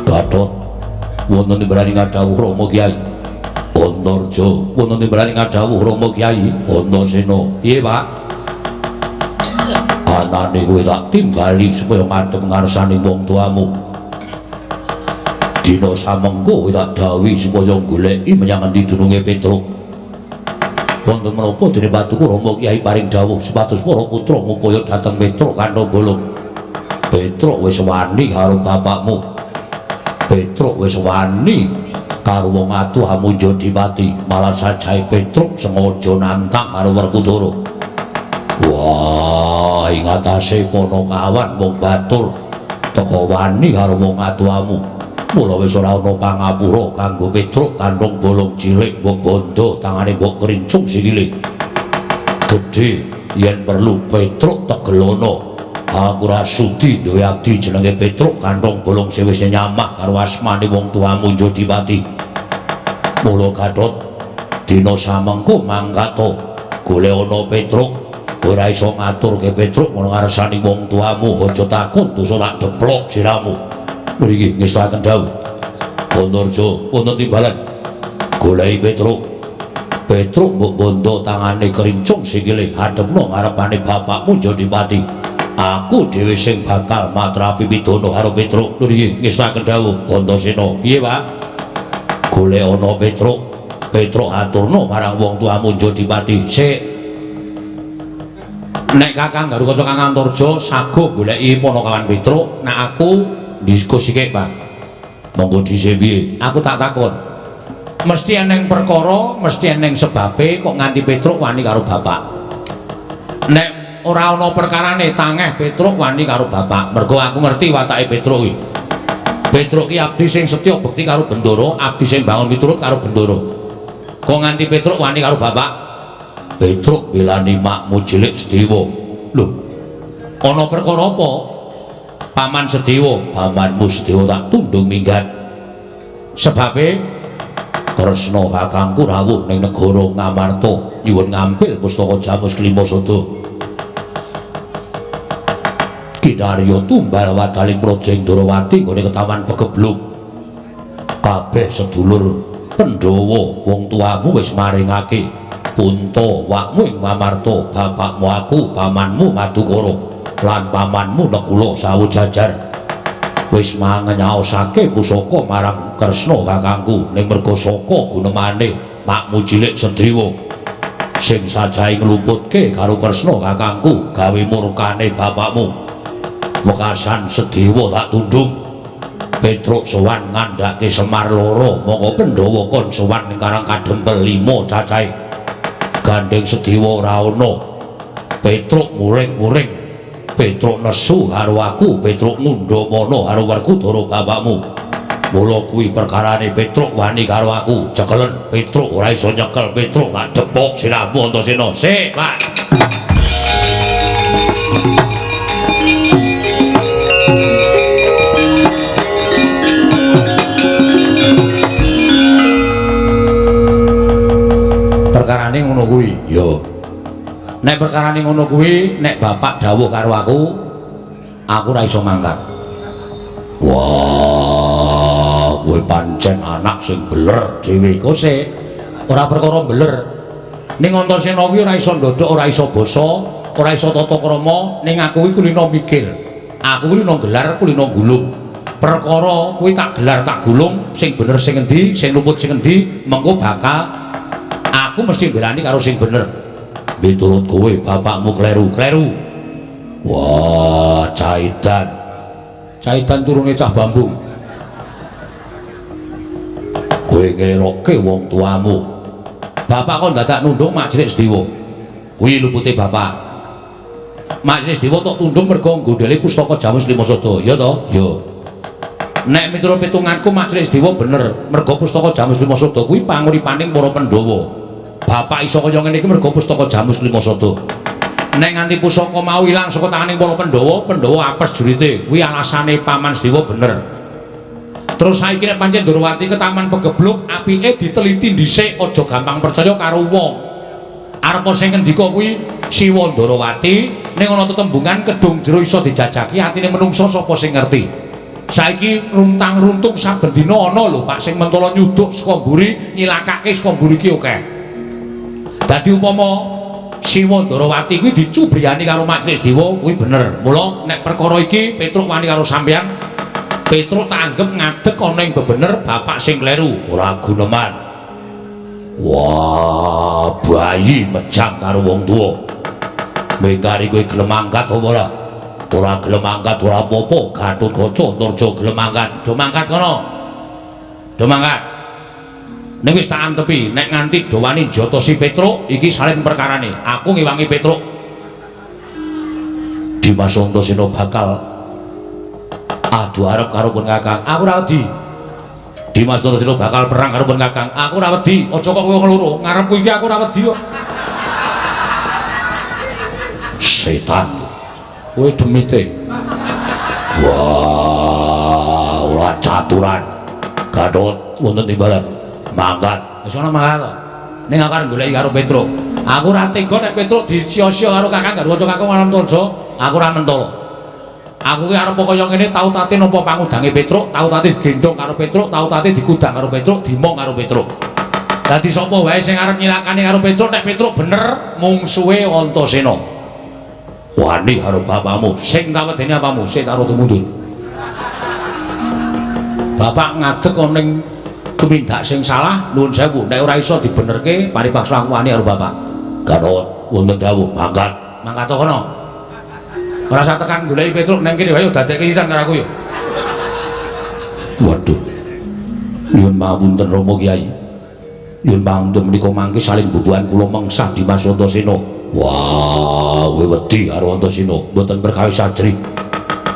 Speaker 1: Gatot wonten berani ngadhawuh Rama Kyai Antarja wonten berani ngadhawuh Rama Kyai Antasena piye Pak anane kowe tak timbali supaya madhep ngarsane wong tuamu. Dina samengko kowe tak dawuhi supaya goleki menyang endi dununge Petruk. Wonten menapa dene Batuku Rama Kyai paring dawuh supados para putra ngupaya dhateng Petruk kanthi bolong. Petruk wis wani karo bapakmu. Petruk wis wani karo wong atuh Amunjadipati, malah sajahe Petruk sengaja nantang karo Werkudara. Wah, ing atase Panakawan wong batur teka wani karo wong atuhamu. Mula wis ora ana pangapura kanggo Petruk kandhung bolong cilik mbok bondo tangane mbok krincung sikile. Gedhe yen perlu Petruk tegelono. Aku ora sudi duwe abdi jenenge Petruk kandhung bolong sing wis nyamah karo asmane wong tuamu Jodipati. Mula Gatot dina samengko mangkato golek ana Petruk. Ora iso ngaturke Petruk ngono ngarsani wong tuamu aja takut dosa tak deplok siramu. Mriki ngestaken dawuh. Antarja wonten timbalan. Goleki Petruk. Petruk mbok bondo tangane krincung sikile hadepno ngarepane bapakmu Jodipati. Aku dhewe sing bakal matrapi pidana karo Petruk. Mriki ngestaken dawuh. Antasena piye, Pak? Golek ana Petruk. Petruk aturno marang wong tuamu Jodipati. Sik
Speaker 4: Nek Kakang Garukaca Kang Antarja saguh goleki Panakawan Petruk, nek aku diskusike, Pak. Monggo dhisik piye? Aku tak takon. Mesti eneng perkara, mesti eneng sebabe kok nganti Petruk wani karo bapak. Nek ora ana perkarane tangeh Petruk wani karo bapak. Mergo aku ngerti watake Petruk iki. Petruk ki abdi sing setya bekti karo Bendoro, abdi sing bangun miturut karo Bendoro. Kok nganti Petruk wani karo bapak? Petruk belani makmu cilik Sedewa. Lho, ana perkara apa? Paman Sedewa, pamanmu Sedewa tak tundung minggat. Sebabe Kresna kakangku rawuh ning negara Ngamarta nyuwun ngampil pustaka Jamus Klimasada. Kinarya tumbal wadaling Projeng Ndrawati nggone ketaman Pegebluk. Kabeh sedulur Pandhawa wong tuamu wis maringake punta wakmu ing Mamarta, bapakmu aku, pamanmu Madukara lan pamanmu Nekula Sawujajar wis mangnyaosake pusaka marang Kresna kakangku ning merga saka gunemane makmu cilik Sedewa sing sajahe nglumputke karo Kresna kakangku gawe murkane bapakmu. Wekasan Sedewa tak tundung. Petruk sowan ngandhake Semar loro, monggo Pandhawa kon sowan ning Karang Kadempel 5 cacahe. Gandeng Sedewa ora ana. Petruk muring-muring. Petruk nesu karo aku, Petruk ngundhamana karo Werkudara bapakmu. Mula kuwi perkarane Petruk wani karo aku. Cekelen Petruk ora iso nyekel, Petruk tak depok sirahmu Antasena. Sik, Pak. Perkarane ngono kuwi. Yo. Nek perkarane ngono kuwi, nek bapak dawuh karo aku ora iso mangkat. Wah, kowe pancen anak sing beler dhewe iku sik. Ora perkara beler. Ning Antasena kuwi ora iso ndodhok, ora iso basa, ora iso tata krama, ning aku kuwi kulino mikir. Aku kulino gelar, kulino gulung. Perkara kuwi tak gelar tak gulung, sing bener sing endi, sing luput sing endi, mengko bakal aku mesti belani karo sing bener. Miturut kowe bapakmu kleru. Wah, Caidan. Caidan turune cah Bambung. Kowe ngeroke wong tuamu. Bapak kok dadak nundung Majelis Sedewa. Kuwi lupute bapak. Majelis Sedewa tok tundung mergo nggodheli pustaka Jamus Klimasada, ya to? Ya. Nek miturut pitunganku Majelis Sedewa bener, mergo pustaka Jamus Klimasada kuwi panguripaning para Pandhawa. Bapak iso kaya ngene iki mergo pustaka Jamus Klimasada. Nek nganti pusaka mau ilang saka tanganing para Pandhawa, Pandhawa apes jurite. Kuwi alasane Paman Sedewa bener. Terus saiki nek pancen Ndrawati ke Taman Pegebluk, apike diteliti dhisik, aja gampang percaya karo wong. Arep sing ngendika kuwi Siwa Ndrawati, ning ana tetembungan kedung jero iso dijajaki atine menungsa sapa sing ngerti. Saiki runtang-runtung saben dina ana lho Pak sing mentala nyuduk saka mburi, nyilakake saka mburi ki akeh. Dadi upama Siwa Ndrawati kuwi dicubriyani karo Majelis Dewa kuwi bener. Mula nek perkara iki Petruk wani karo sampeyan, Petruk tak anggap ngadeg ana ing bebener bapak sing kleru, ora guneman. Wah, bayi mejang karo wong tuwa. Mengkari kowe gelem angkat apa ora? Ora gelem angkat ora apa-apa, Gatotkaca Antarja gelem angkat. Do mangkat kono. Do mangkat. Nek wis tak antepi, nek nganti do wani jotosi Petruk, iki salin perkarane. Aku ngewangi Petruk. Dimas Antasena bakal adu arep karo pun Kakang. Aku ora wedi. Dimas Antasena bakal perang karo pun Kakang. Aku ora wedi. Aja kok kowe ngloro. Ngarepku iki aku ora wedi kok. Setan. Kowe demite. Wah, ora caturan. Gatot wonten timbalan. Mangkat. Wis ana mangkat kok. Ning aku arep goleki karo Petruk. Aku ora tega nek Petruk disia-sia karo Kakang Garukaca Kakang Antarja. Aku ora mentolo. Aku ki arep kaya ngene tau tate nampa pangudange Petruk, tau tate digendong karo Petruk, tau tate digudang karo Petruk, dimong karo Petruk. Dadi sapa wae sing arep nyilakane karo Petruk nek Petruk bener mungsuhe Antasena. Wani karo bapakmu, sing tawedeni apamu, sik karo tumundur. Bapak ngadeg ana ning tumindak sing salah, nuwun sewu, nek ora iso dibenerke paripaksa aku wani karo bapak. Gatot wonten dawuh mangkat. mangkat kono. Ora usah tekan goleki Petruk nang kene wae dadekke sisan karo aku yo.
Speaker 2: Waduh. Nyuwun pangapunten Rama Kyai. Nyuwun pangapunten menika mangke saling bubuhan kula mengsah Dimas Antasena. Wah, kowe wedi karo Antasena, mboten perkawis sajri.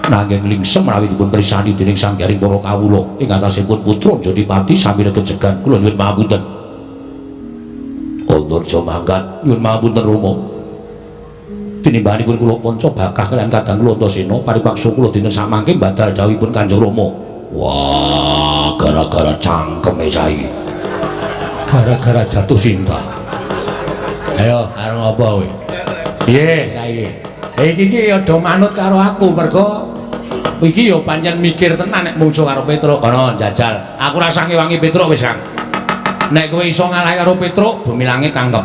Speaker 2: Nanging lingsem menawi dipun prisani dening sanggaring para kawula ing atasipun putra Jodipati sami regejegan kula nyuwun pangapunten. Antarja mangkat nyuwun pangapunten Rama. Tinimbanipun kula panca bakah kaliyan kadang kula Antasena paripaksa kula dinten samangke badal dawuhipun Kanjeng Rama. Wah, gara-gara cangkeme saiki. Gara-gara jatuh cinta.
Speaker 1: Ayo, areng apa kowe?
Speaker 4: Piye saiki? Iki iki ya do manut karo aku mergo iki ya pancen mikir tenan nek musuh karo Petruk.
Speaker 1: Kono jajal.
Speaker 4: Aku rasane wangi Petruk wis, Kang. Nek kowe iso ngalahi karo Petruk, bumi langit tangkep.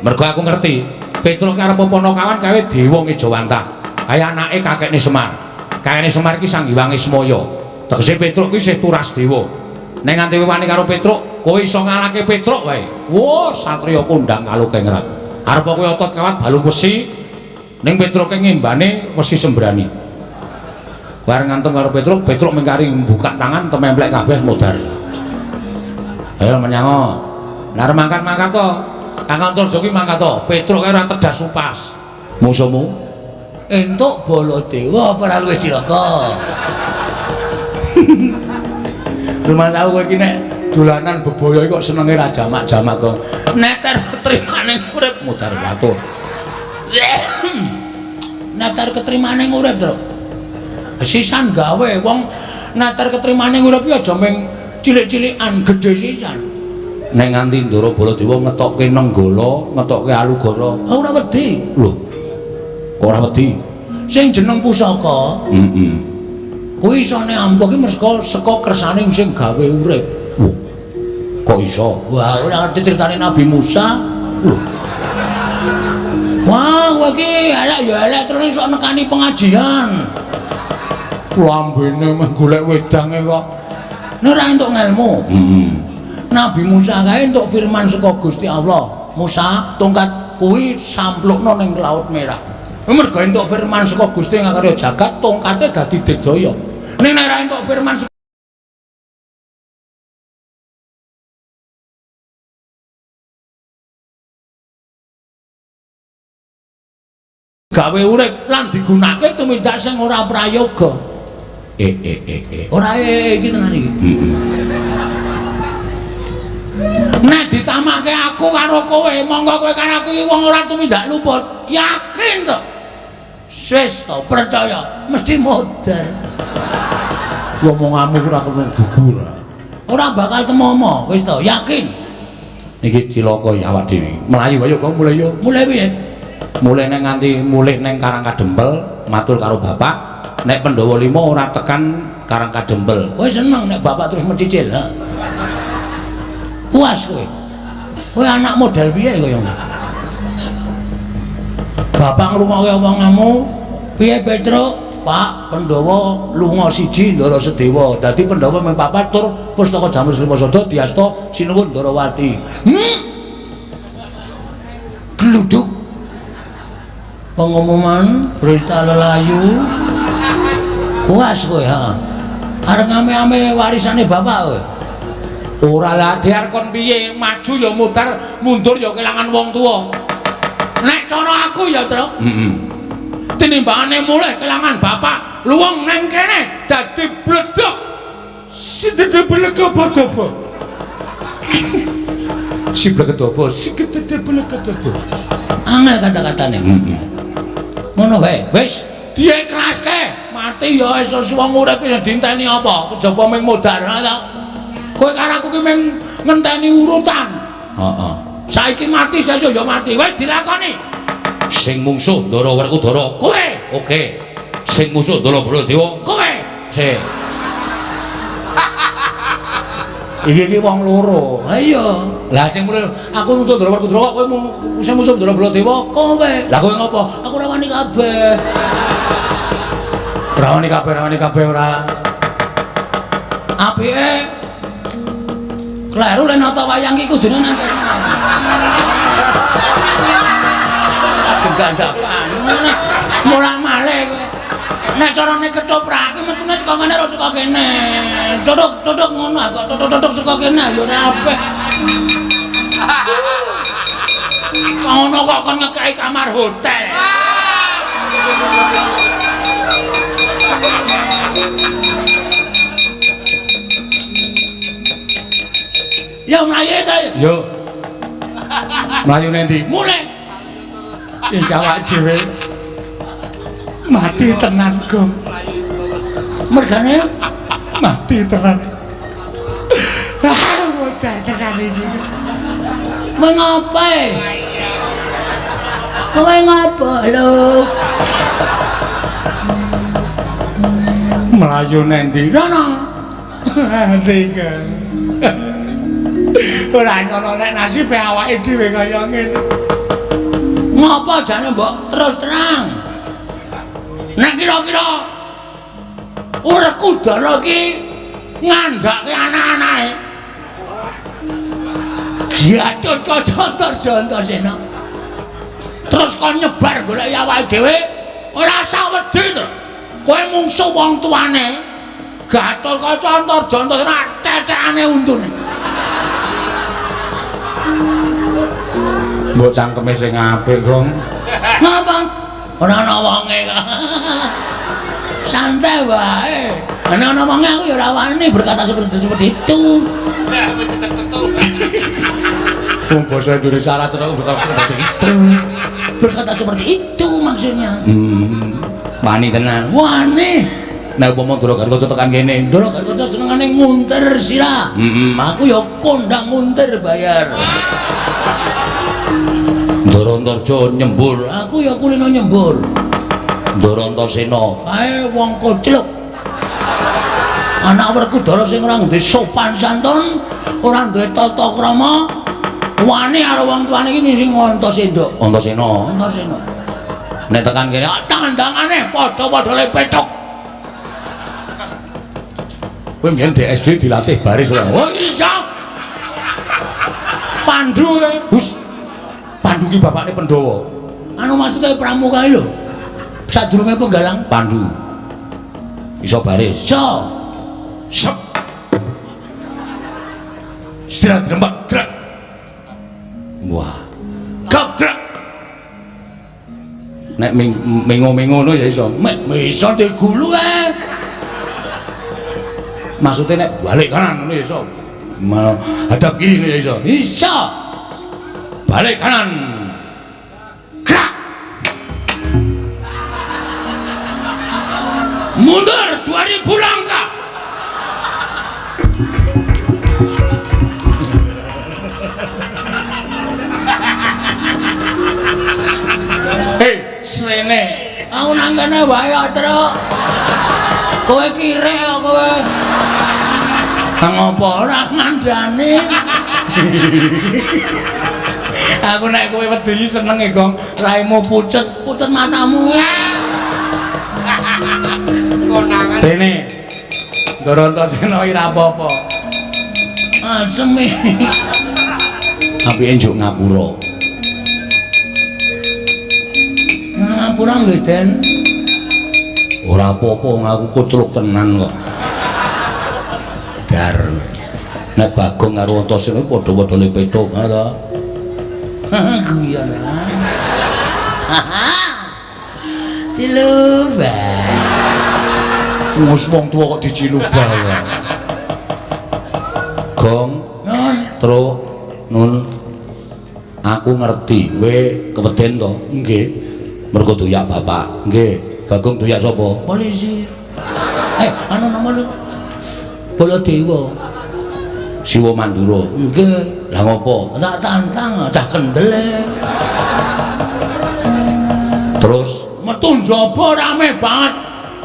Speaker 4: Mergo aku ngerti, Petruk karo Ponokawan kawe dewa Ngejawantah. Kaya anake kakekne Semar. Kakekne Semar iki Sang Hyang Ismaya. Tegese Petruk kuwi isih turas dewa. Nek nganti wani karo Petruk, kowe iso ngalahke Petruk wae. Wo, satriya kondang kalau kengrat. Arep kowe otot kawat balu besi, ning Petruke ngembane mesti sembrani. Bareng ngantem karo Petruk, Petruk mengkari buka tangan tememplek kabeh modar. Ayo menyango. Nar mangkat-mangkat to. Kang Antarja ki mangkat to. Petruke ora tedas upas.
Speaker 2: Musuhmu
Speaker 1: Entuk Baladewa ora luwih cilaka.
Speaker 4: Rumah tau kowe iki nek dolanan bebaya kok senenge ra jamak-jamak kok.
Speaker 1: Neter ketrimane urip
Speaker 4: Modar watur.
Speaker 1: Neter ketrimane urip, Tru. Sisan gawe wong neter ketrimane urip ya aja ming cilik-cilikan, gedhe sisan.
Speaker 4: Nek nganti Ndara Baladewa ngetokke Nenggala, ngetokke Alugara,
Speaker 1: Ora wedi.
Speaker 4: lho. Kok ora wedi?
Speaker 1: Sing jeneng pusaka, kuwi isone ampuh ki mergo saka kersane sing gawe urip.
Speaker 4: Lho. Kok iso?
Speaker 1: Wah, ora ngerti critane Nabi Musa.
Speaker 4: Lho.
Speaker 1: Wah, kowe iki elek ya elek terus iso nekani pengajian.
Speaker 4: Lambene meh golek wedange kok.
Speaker 1: Nek ora entuk ngelmu. Nabi Musa kae entuk firman saka Gusti Allah. Musa, tongkat kuwi samplukno ning Laut Merah. Mergo entuk firman saka Gusti ngakarya jagat, tongkate dadi digdaya. Ning nek ora entuk firman gawe urip lan digunakake tumindak sing ora prayoga. Ora iki tenan iki. Nek ditamake aku karo kowe, monggo kowe karo aku iki wong ora tumindak luput. Yakin to? Wis to, percaya, mesti modar.
Speaker 4: Omonganmu ora ketemu gugur.
Speaker 1: Ora bakal temomo, wis to, yakin.
Speaker 4: Iki cilaka ya awak dhewe. Melayu ayo kok mulai yo.
Speaker 1: Mulai piye?
Speaker 4: Mulai neng nganti mulih neng Karangkadempel matur karo bapak. Nek Pandhawa 5 ora tekan Karangkadempel.
Speaker 1: Kowe seneng nek bapak terus mencicil, ha? Puas kowe. Kowe anak model piye kaya ngono? Bapak ngrungokke omonganmu, piye Petruk? Pak, Pandhawa lunga siji Ndara Sedewa. Dadi Pandhawa ming papat tur pustaka Jamur Srimasada diasta sinuwun Ndarawati. Gluduk. Pengumuman berita lelayu. Puas kowe, ha. Arep ngame-ame warisane bapak kowe.
Speaker 4: Ora lah diar kon piye, maju ya mutar, mundur ya kelangan wong tuwa.
Speaker 1: Nek cara aku ya, Truk. Tinimbangane mulih kelangan bapak, luwung nang kene dadi bledok.
Speaker 4: Sidede belegobodobo. Si blegodobo, sidede belegodobo.
Speaker 1: Angel kata-katane. Ngono wae. Wis dieklaske. Mati ya iso wong urip ya dinteni apa? Kejaba ming modar ta. Kowe karo aku ki ming ngenteni urutan.
Speaker 4: Heeh.
Speaker 1: Saiki mati sesuk ya mati. Wis dilakoni.
Speaker 2: sing mungsuh Ndara Werkudara
Speaker 1: Kowe.
Speaker 2: oke sing musuh Ndara Baladewa
Speaker 1: Kowe.
Speaker 2: sik
Speaker 1: Iki wong loro. Ha iya. Lah sing mulih aku musuh Ndara Werkudara, kowe sing musuh Ndara Baladewa, kowe. Lah kowe ngopo? Aku ora wani kabeh.
Speaker 4: Ora wani kabeh ora.
Speaker 1: Apike kleru lek nata wayang iki kudune nang kene. gadakan. Mulang-malih kowe. Nek carane ketoprake metune saka kene ora saka kene. Duduk ngono kok duduk saka kene ya ora apik. Ngono kok kon ngekeki kamar hotel. Ya mlayu ta.
Speaker 4: Yo. Mlayu nendi?
Speaker 1: Mulai.
Speaker 4: Iki awak dhewe mati tenan, Gong.
Speaker 1: Mergane
Speaker 4: Mati tenan. Modal tenan iki.
Speaker 1: mengapa? Kowe ngapa lho?
Speaker 4: Melayu nendi?
Speaker 1: Rono.
Speaker 4: Tiga. Ora ngono nek nasibe awake dhewe kaya ngene.
Speaker 1: Ngapa jane mbok terus terang? Nek kira-kira uripku Dara iki ngandhake anak-anake. Giatut kaca Antasena. Terus kon nyebar golek awake dhewe ora usah wedi to. Kowe mungsuh wong tuane. Gatot kaca Antasena tetekane untune.
Speaker 4: Mbok cangkeme sing apik, Gong.
Speaker 1: Ngapa? Ora ana wonge kok. Santai wae. Nek ana wonge aku ya ora wani berkata seperti itu.
Speaker 4: Wong basa Indonesia ora terus berkata seperti itu.
Speaker 1: Berkata seperti itu maksudnya.
Speaker 4: Wani tenan.
Speaker 1: Wani.
Speaker 4: Nek umpama Duragarkaca tekan kene,
Speaker 1: Duragarkaca senengane nguntir sirah. Aku ya kondang nguntir bayar.
Speaker 4: Ndara Antarja nyembur,
Speaker 1: Aku ya kulino nyembur.
Speaker 4: Ndara Antasena
Speaker 1: Kae wong kocluk. Anak Werkudara sing ora duwe sopan santun, ora duwe tata krama, wani karo wong tuane iki sing Antasena.
Speaker 4: Antasena. Nek tekan kene
Speaker 1: Tandangane padha-padha lepethok.
Speaker 4: kowe mbiyen DSD dilatih baris ora?
Speaker 1: Oh iya. Pandu kowe.
Speaker 4: Hus. Pandu ki bapakne Pandhawa.
Speaker 1: Anu maksude pramuka lho. Sadurunge penggalang
Speaker 4: Pandu. Iso baris.
Speaker 1: so.
Speaker 4: Sep. Istirahat rembat gerak. Wah.
Speaker 1: Gap gerak.
Speaker 4: Nek mengo-mengo ngono ya iso.
Speaker 1: Mek iso digulu
Speaker 4: Maksudnya nek balik kanan ngono ya iso. Hadap kiri ngono ya iso.
Speaker 1: Iso.
Speaker 4: Balik kanan.
Speaker 1: Gerak. Mundur 2000 langkah.
Speaker 4: Hei, srene.
Speaker 1: Aku nang kene wae, Tru. Kowe kire kok kowe. Ngapa ora ngandani?
Speaker 4: Aku nek kowe wedi seneng e, Gong.
Speaker 1: Raimu pucet matamu.
Speaker 3: Konangan
Speaker 4: Dene. Ndara Antasena ora apa-apa.
Speaker 1: Asemi.
Speaker 4: Apike njuk ngapura.
Speaker 1: Ngapura nggih, Den.
Speaker 4: Ora apa-apa wong aku kucluk tenan kok. Dar. Nek Bagong karo Antasena padha-padha lepethok ha to.
Speaker 1: Guyon lah. Ciluba.
Speaker 4: Wes wong tuwa kok dicilubah ya. Gong,
Speaker 1: Nun,
Speaker 4: Tru, Nun. Aku ngerti kowe keweden to? Nggih. Mergo doyak bapak. Nggih. Bagong doyak sapa?
Speaker 1: polisi. Anu nomor Baladewa.
Speaker 4: Siwa Mandura.
Speaker 1: Nggih.
Speaker 4: Lah ngopo?
Speaker 1: Tak tantang cah kendele.
Speaker 4: Terus
Speaker 1: Metu njaba rame banget.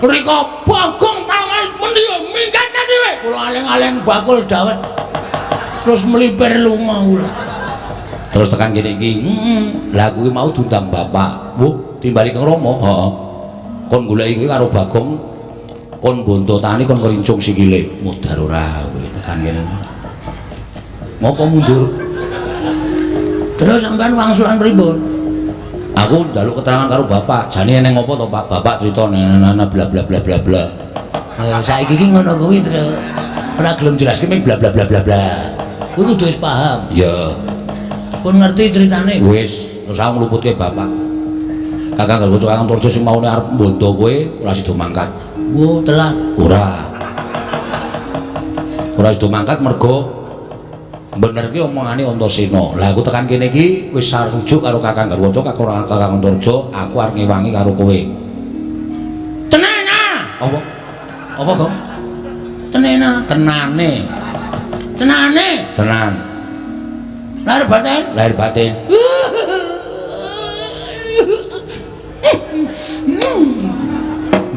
Speaker 1: Rika Bagong pangan mendi minggat dhewe. Kula aling-aling bakul dawet. Terus melipir lunga kula.
Speaker 4: terus tekan kene iki. Lah kuwi mau diundang bapak. Bu, timbali Kang Rama. Heeh. Kon goleki kuwi karo Bagong. Kon bonto tani kon ngrincung sikile. Mudhar ora kuwi tekan kene. Ngopo mundur?
Speaker 1: Terus sampean wangsulan pripun?
Speaker 2: Aku njaluk keterangan karo bapak. Jane eneng apa to Pak? Bapak cerita nana bla bla bla bla bla.
Speaker 1: Saiki iki ngono kuwi, Tru.
Speaker 2: Ora gelem jelaske mung bla bla bla bla bla.
Speaker 1: Kuwi kudu wis paham.
Speaker 2: Ya,
Speaker 1: Pun ngerti ceritane.
Speaker 2: wis terus aku ngluputke bapak. Kakang Garwo Kakang Turjo sing maune arep mbondo kowe ora sida mangkat.
Speaker 1: Wo telat.
Speaker 2: Ora. Ora sida mangkat mergo bener ki omongane Antasena. Lah aku tekan kene iki wis sarujuk karo Kakang Garwo Kakang Turjo, aku arep ngewangi karo kowe.
Speaker 1: Tenana.
Speaker 2: Apa? Apa, Gong?
Speaker 1: Tenena.
Speaker 2: Tenane.
Speaker 1: Tenane.
Speaker 2: Tenan.
Speaker 1: Lahir batin.
Speaker 2: Lahir batin.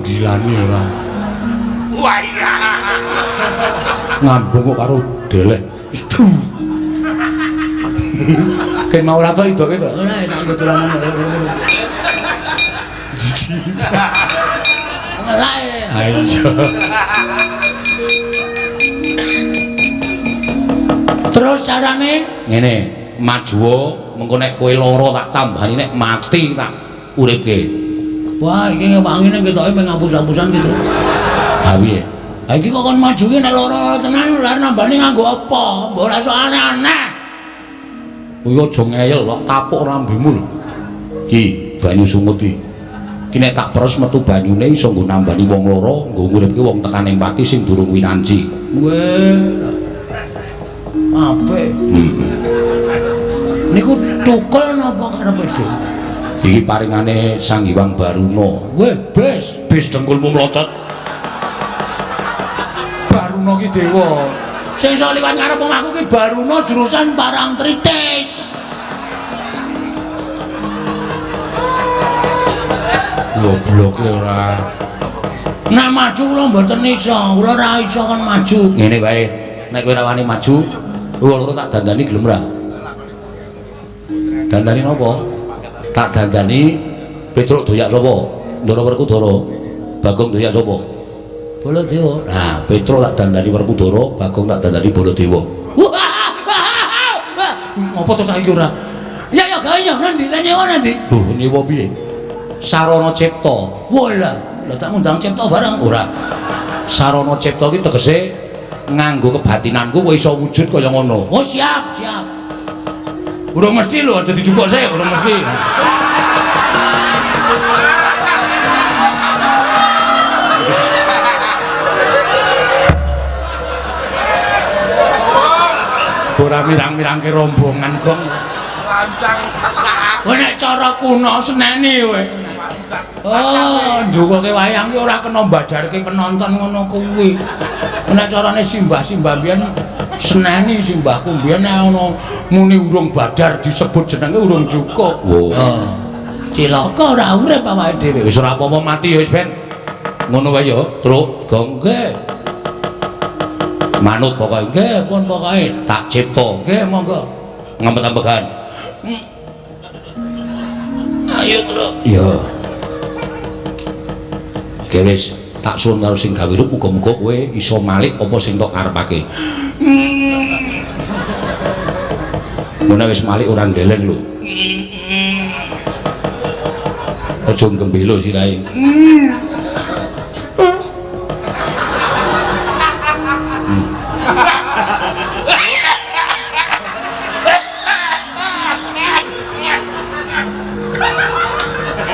Speaker 4: Gilani ora.
Speaker 3: Wah iya.
Speaker 4: Ngambung kok karo delek.
Speaker 2: Kayak mau ora to idoke to.
Speaker 1: Ora tak nggo dolanan.
Speaker 4: Jiji.
Speaker 1: Ngelak.
Speaker 4: Ayo.
Speaker 1: Terus carane
Speaker 2: Ngene, maju mengko nek kowe lara tak tambani nek mati tak uripke.
Speaker 1: wah iki ngewangine ketoke mung ngapus-hapusan gitu.
Speaker 2: Ha piye?
Speaker 1: Ha iki kok kon maju ki nek lara tenan lha nambani nganggo apa? Mbok ora sok aneh-aneh.
Speaker 2: Kowe aja ngeyel kok tapuk rambemu lho. Ki, banyu sungut iki. Ki nek tak peres metu banyune iso nggo nambani wong lara, nggo nguripke wong tekaning pati sing durung winanci.
Speaker 1: Weh. Apik. Niku tukul napa karepe dhewe?
Speaker 2: Iki paringane Sang Hyang Baruna.
Speaker 1: Weh, bis.
Speaker 2: Bis dengkulmu mlocot.
Speaker 4: Baruna ki dewa.
Speaker 1: Sing iso liwat ngarep omahku ki Baruna jurusan Parangtritis.
Speaker 4: Gobloke ora.
Speaker 1: Nah maju kula mboten iso, kula ora iso kan maju.
Speaker 2: Ngene wae, nek kowe ora wani maju, kowe loro tak dandani gelem ora? Dandani napa? Tak dandani Petruk doyak sapa? Ndara Werkudara. Bagong doyak sapa?
Speaker 1: Baladewa.
Speaker 2: Nah, Petruk tak dandani Werkudara, Bagong tak dandani Baladewa.
Speaker 1: Ngopo to saiki ora? Ya ya gawe ya nanti lan nyewa nanti.
Speaker 2: Lho, nyewa piye? Sarana Cipta.
Speaker 1: Wala, lha tak ngundang Cipta bareng.
Speaker 2: Ora. Sarana Cipta ki tegese nganggo kebatinanku kowe iso wujud kaya ngono.
Speaker 1: Oh siap, siap.
Speaker 2: Urung mesti lho, aja dijupuk sik, urung mesti. Ora mirang-mirangke rombongan, Gong.
Speaker 3: Lancang sak.
Speaker 1: Kowe nek cara kuno seneni kowe. Oh, nduwuke wayang ki ora kena mbadarke penonton ngono kuwi. Nek carane simbah-simbah biyen seneni simbahku biyen nek ana muni urung badar disebut jenenge urung cukup.
Speaker 2: Oh.
Speaker 1: Cilaka ora urip awake dhewe.
Speaker 2: Wis ora apa-apa mati ya wis ben. Ngono wae ya, Truk. Gong.
Speaker 1: Nggih.
Speaker 2: Manut pokoke.
Speaker 1: Nggih, pun pokoke.
Speaker 2: Tak cipta.
Speaker 1: Nggih, monggo.
Speaker 2: Ngempet-empekan.
Speaker 1: Ayo, Truk.
Speaker 2: Iya. Oke wis, tak suwun karo sing gawe rup muga-muga kowe iso malik apa sing tok karepake. Mun wis malik ora ndeleng lho. Aja gembelo sirahe.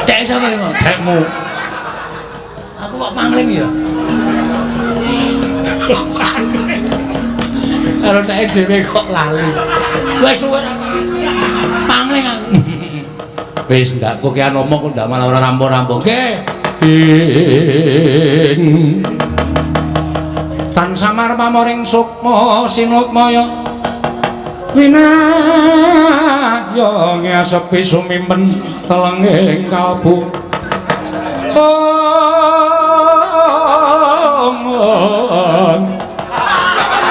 Speaker 1: Cek sapa iki, Mas?
Speaker 2: Dekmu.
Speaker 1: Aku kok pangling ya. Karo saya dhewe kok lali. Wis suwe aku. Pangling aku.
Speaker 2: Wis ndak kok ki ngomong kok ndak malah ora rampung-rampung.
Speaker 1: Nggih.
Speaker 4: Tan samar pamoring sukma sinukmaya winaya ngesepi sumimpen telenging kalbu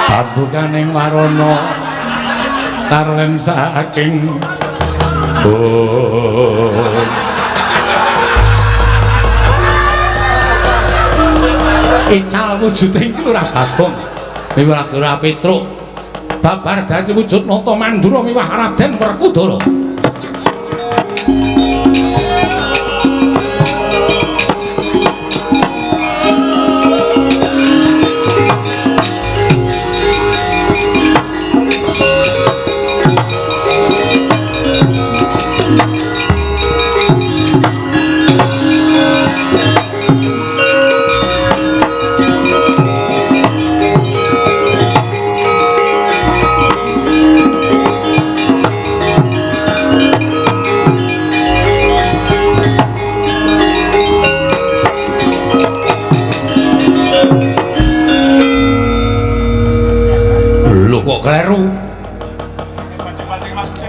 Speaker 4: pabukaning warana karlen saking ical wujuding ora Bagong
Speaker 2: Miwah Ora Petruk.
Speaker 4: babar dadi wujud nata mandura miwah Raden Werkudara kleru.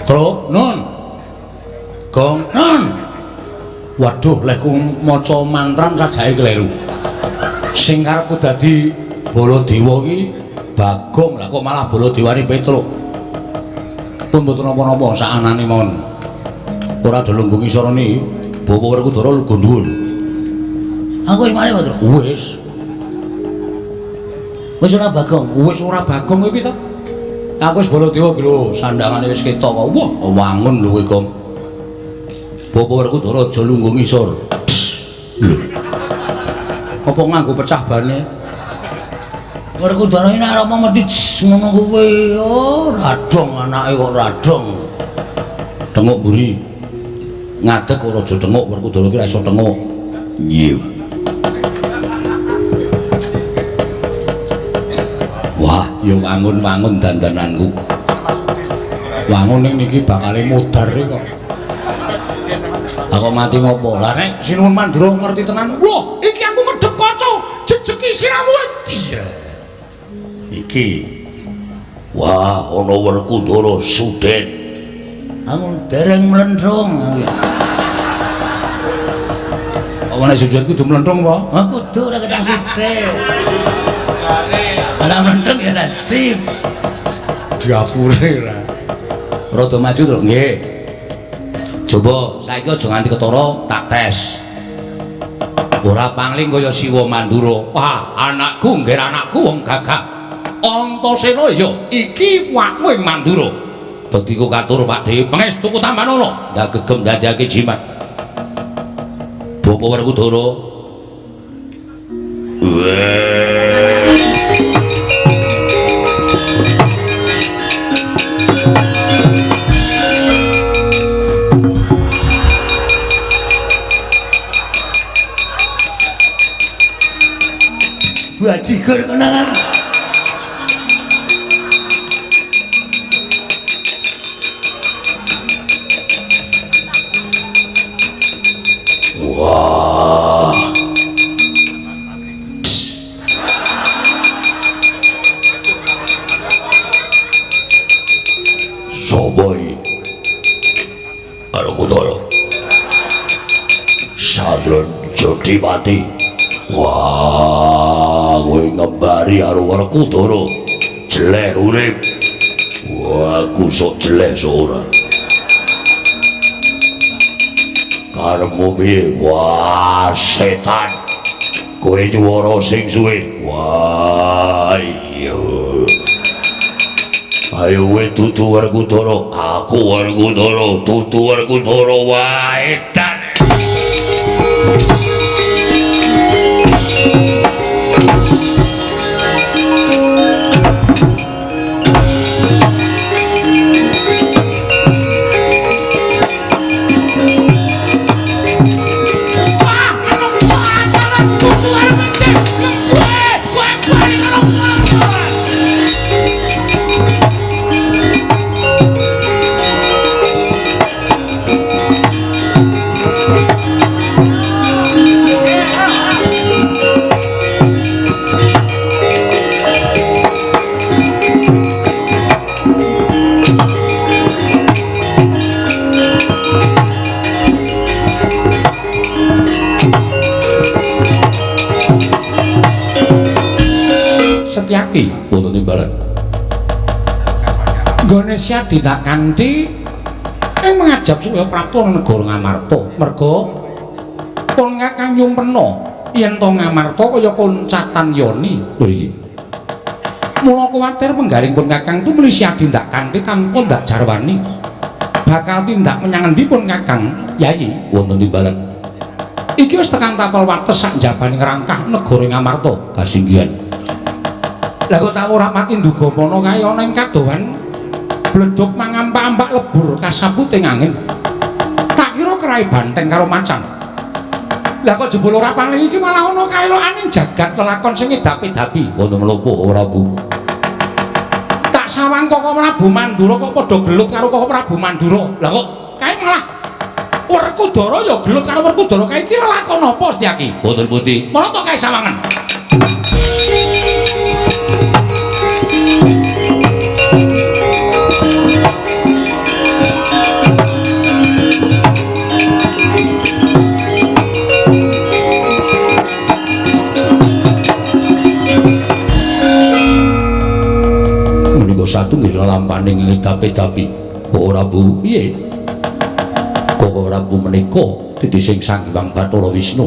Speaker 4: Tru, Nun. Gong, Nun. Waduh, lek ku maca mantran sajae kleru. Sing karepku dadi Baladewa iki Bagong, lah kok malah Baladewane Petruk. Pun mboten napa-napa sakanane mawon. Ora delunggung isara niki, Bapak Werkudara lugu dhuwur. Aku iki mari, Pak. Wis. Wis ora Bagong, wis ora Bagong kuwi to. Aku wis Baladewa iki lho, sandangane wis ketok kok. Wah, wangun lho kowe, Gong. Bapak Werkudara aja lungguh ngisor. Lho. Apa nganggo pecah bane? Werkudara iki nek apa mesti ngono kuwi. Oh, radong anake kok radong. Tengok mburi. Ngadeg ora aja tengok Werkudara iki ra iso tengok. Nggih. Wah, ya wangun-wangun dandananku. Wangun ning niki bakale mudhar kok. Aku mati ngopo? Lah nek Sinuwun Mandura ngerti tenan. Wah, iki aku medhek kaca, jejeki siramu iki. Iki. Wah, ana Werkudara Suden. Aku dereng mlendrong. Apa nek Suden kudu mlendrong apa? Ha kudu ora ketang sithik. Ana mlendrong ya nasib. Diapure ra. Rada maju to, nggih. Coba saiki aja nganti ketara tak tes. Ora pangling kaya Siwa Mandura. Wah, anakku nggih anakku wong gagah. Antasena ya iki wakmu ing Mandura. Dadi ku katur Pakde pangestuku Tambanana ndak gegem dadekake jimat. Bapak Werkudara. Bajigur kenangan. Wah. Soboy. Werkudara. Sadron Jodimati. Wah, kowe ngembari karo Werkudara. Jeleh urip. Wah, aku sok jeleh sok ora. Karepmu piye? Wah, setan. Kowe nyuwara sing suwe. Wah, iya. Ayo kowe tutu Werkudara. Aku Werkudara, tutu Werkudara. Wah, edan. Setyaki wonten timbalan. Nggone Syadi tak kanthi ing mangajab supaya prapta negara Ngamarta. Merga pun Kakang nyumpena yen to Ngamarta kaya koncatan yoni. Lho iki. Mula kuwatir penggaring pun Kakang tu muli Syadi tak kanthi tanpa ndak jarwani. Bakal tindak menyang endi pun Kakang? Yayi wonten timbalan. Iki wis tekan tapel wates sak njabaning rangkah negara Ngamarta kasinggihan. Lah kok tak ora mati ndugamana kae ana ing kadohan bledhog mangampak-ampak lebur kasaputing angin. Tak kira kerai banteng karo macan. Lah kok jebul ora paling iki malah ana kaelokaning jagat lelakon sing edapi-dapi. Wonten menapa Prabu? Tak sawang kok Prabu Mandura kok padha gelut karo kok Prabu Mandura. Lah kok kae malah Werkudara ya gelut karo Werkudara. Kae iki lelakon apa Setyaki? Wonten pundi? Mula to kae sawangan.
Speaker 2: menika satunggal lampaning ngedapi-dapi Koko Prabu piye Koko Prabu menika dadi sing Sang Hyang Bathara Wisnu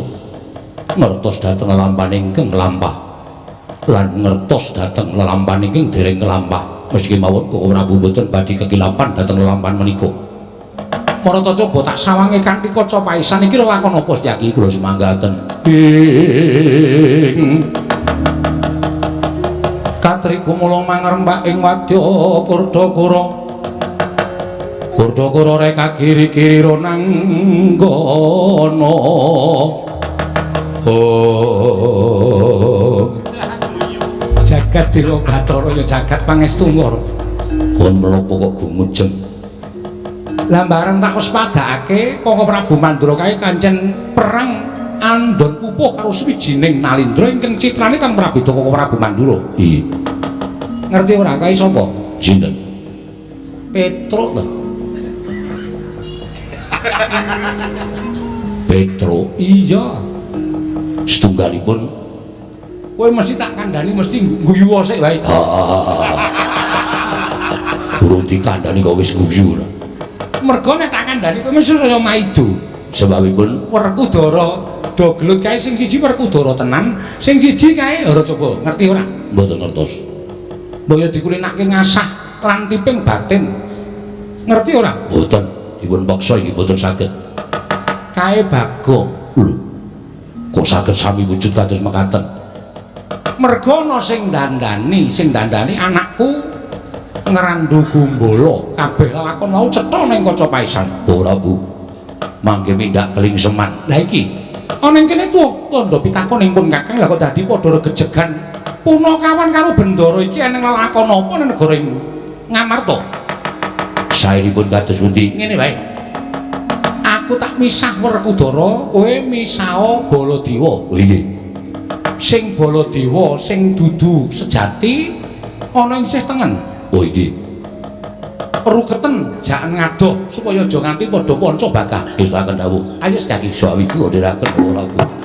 Speaker 2: ngertos dhateng lampaning ingkang lampah lan ngertos dhateng lelampahan ingkang dereng kelampah meski mawon Koko Prabu boten badhe kekilapan dhateng lelampahan menika Marata coba tak sawange kanthi kaca paisan iki lakon apa Setyaki kula semanggaken Katriku mula mangrembak ing wadya Kurdakara Kurdakara rek kiri-kiri nanggana jagat Dewa Bathara ya jagat pangestuwara kon menapa kok gumujeng lah bareng tak wis padhake Koko Prabu Mandura kae kancen perang andon pupuh karo sawijining nalindra ingkang citrane kang prabéda Koko Prabu Mandura iya ngerti ora kae sapa sinten Petruk to Petro iya setunggalipun kowe mesti tak kandhani mesti guyu sik wae urung dikandhani kok wis guyu mergo nek tak kandhani kowe mesti kaya maido sebabipun Werkudara do gelut kae sing siji Werkudara tenan sing siji kae ora coba ngerti ora mboten ngertos mbaya dikulinake ngasah lan tiping batin ngerti ora mboten dipun paksa iki mboten saged kae Bagong lho kok saged sami wujud kados mekaten merga ana sing dandani anakku ngrandu gumbala kabeh lakon mau cetha ning kaca paisan ora Bu mangke mindak keling seman lah iki ana ing kene tuh tandha pitakon ing pun Kakang lah kok dadi padha regejegan punakawan karo Bendara iki eneng lakon apa ning negara Ngamarta sairipun kados pundi ngene wae aku tak misah Werkudara kowe misah Baladewa oh iya sing Baladewa sing dudu sejati ana ing sisih tengen oh iki ruketen jangan ngadoh supaya aja nganti padha panca bakah istirahaken dawuh ayo Setyaki sawiku ndherekaken ora Bu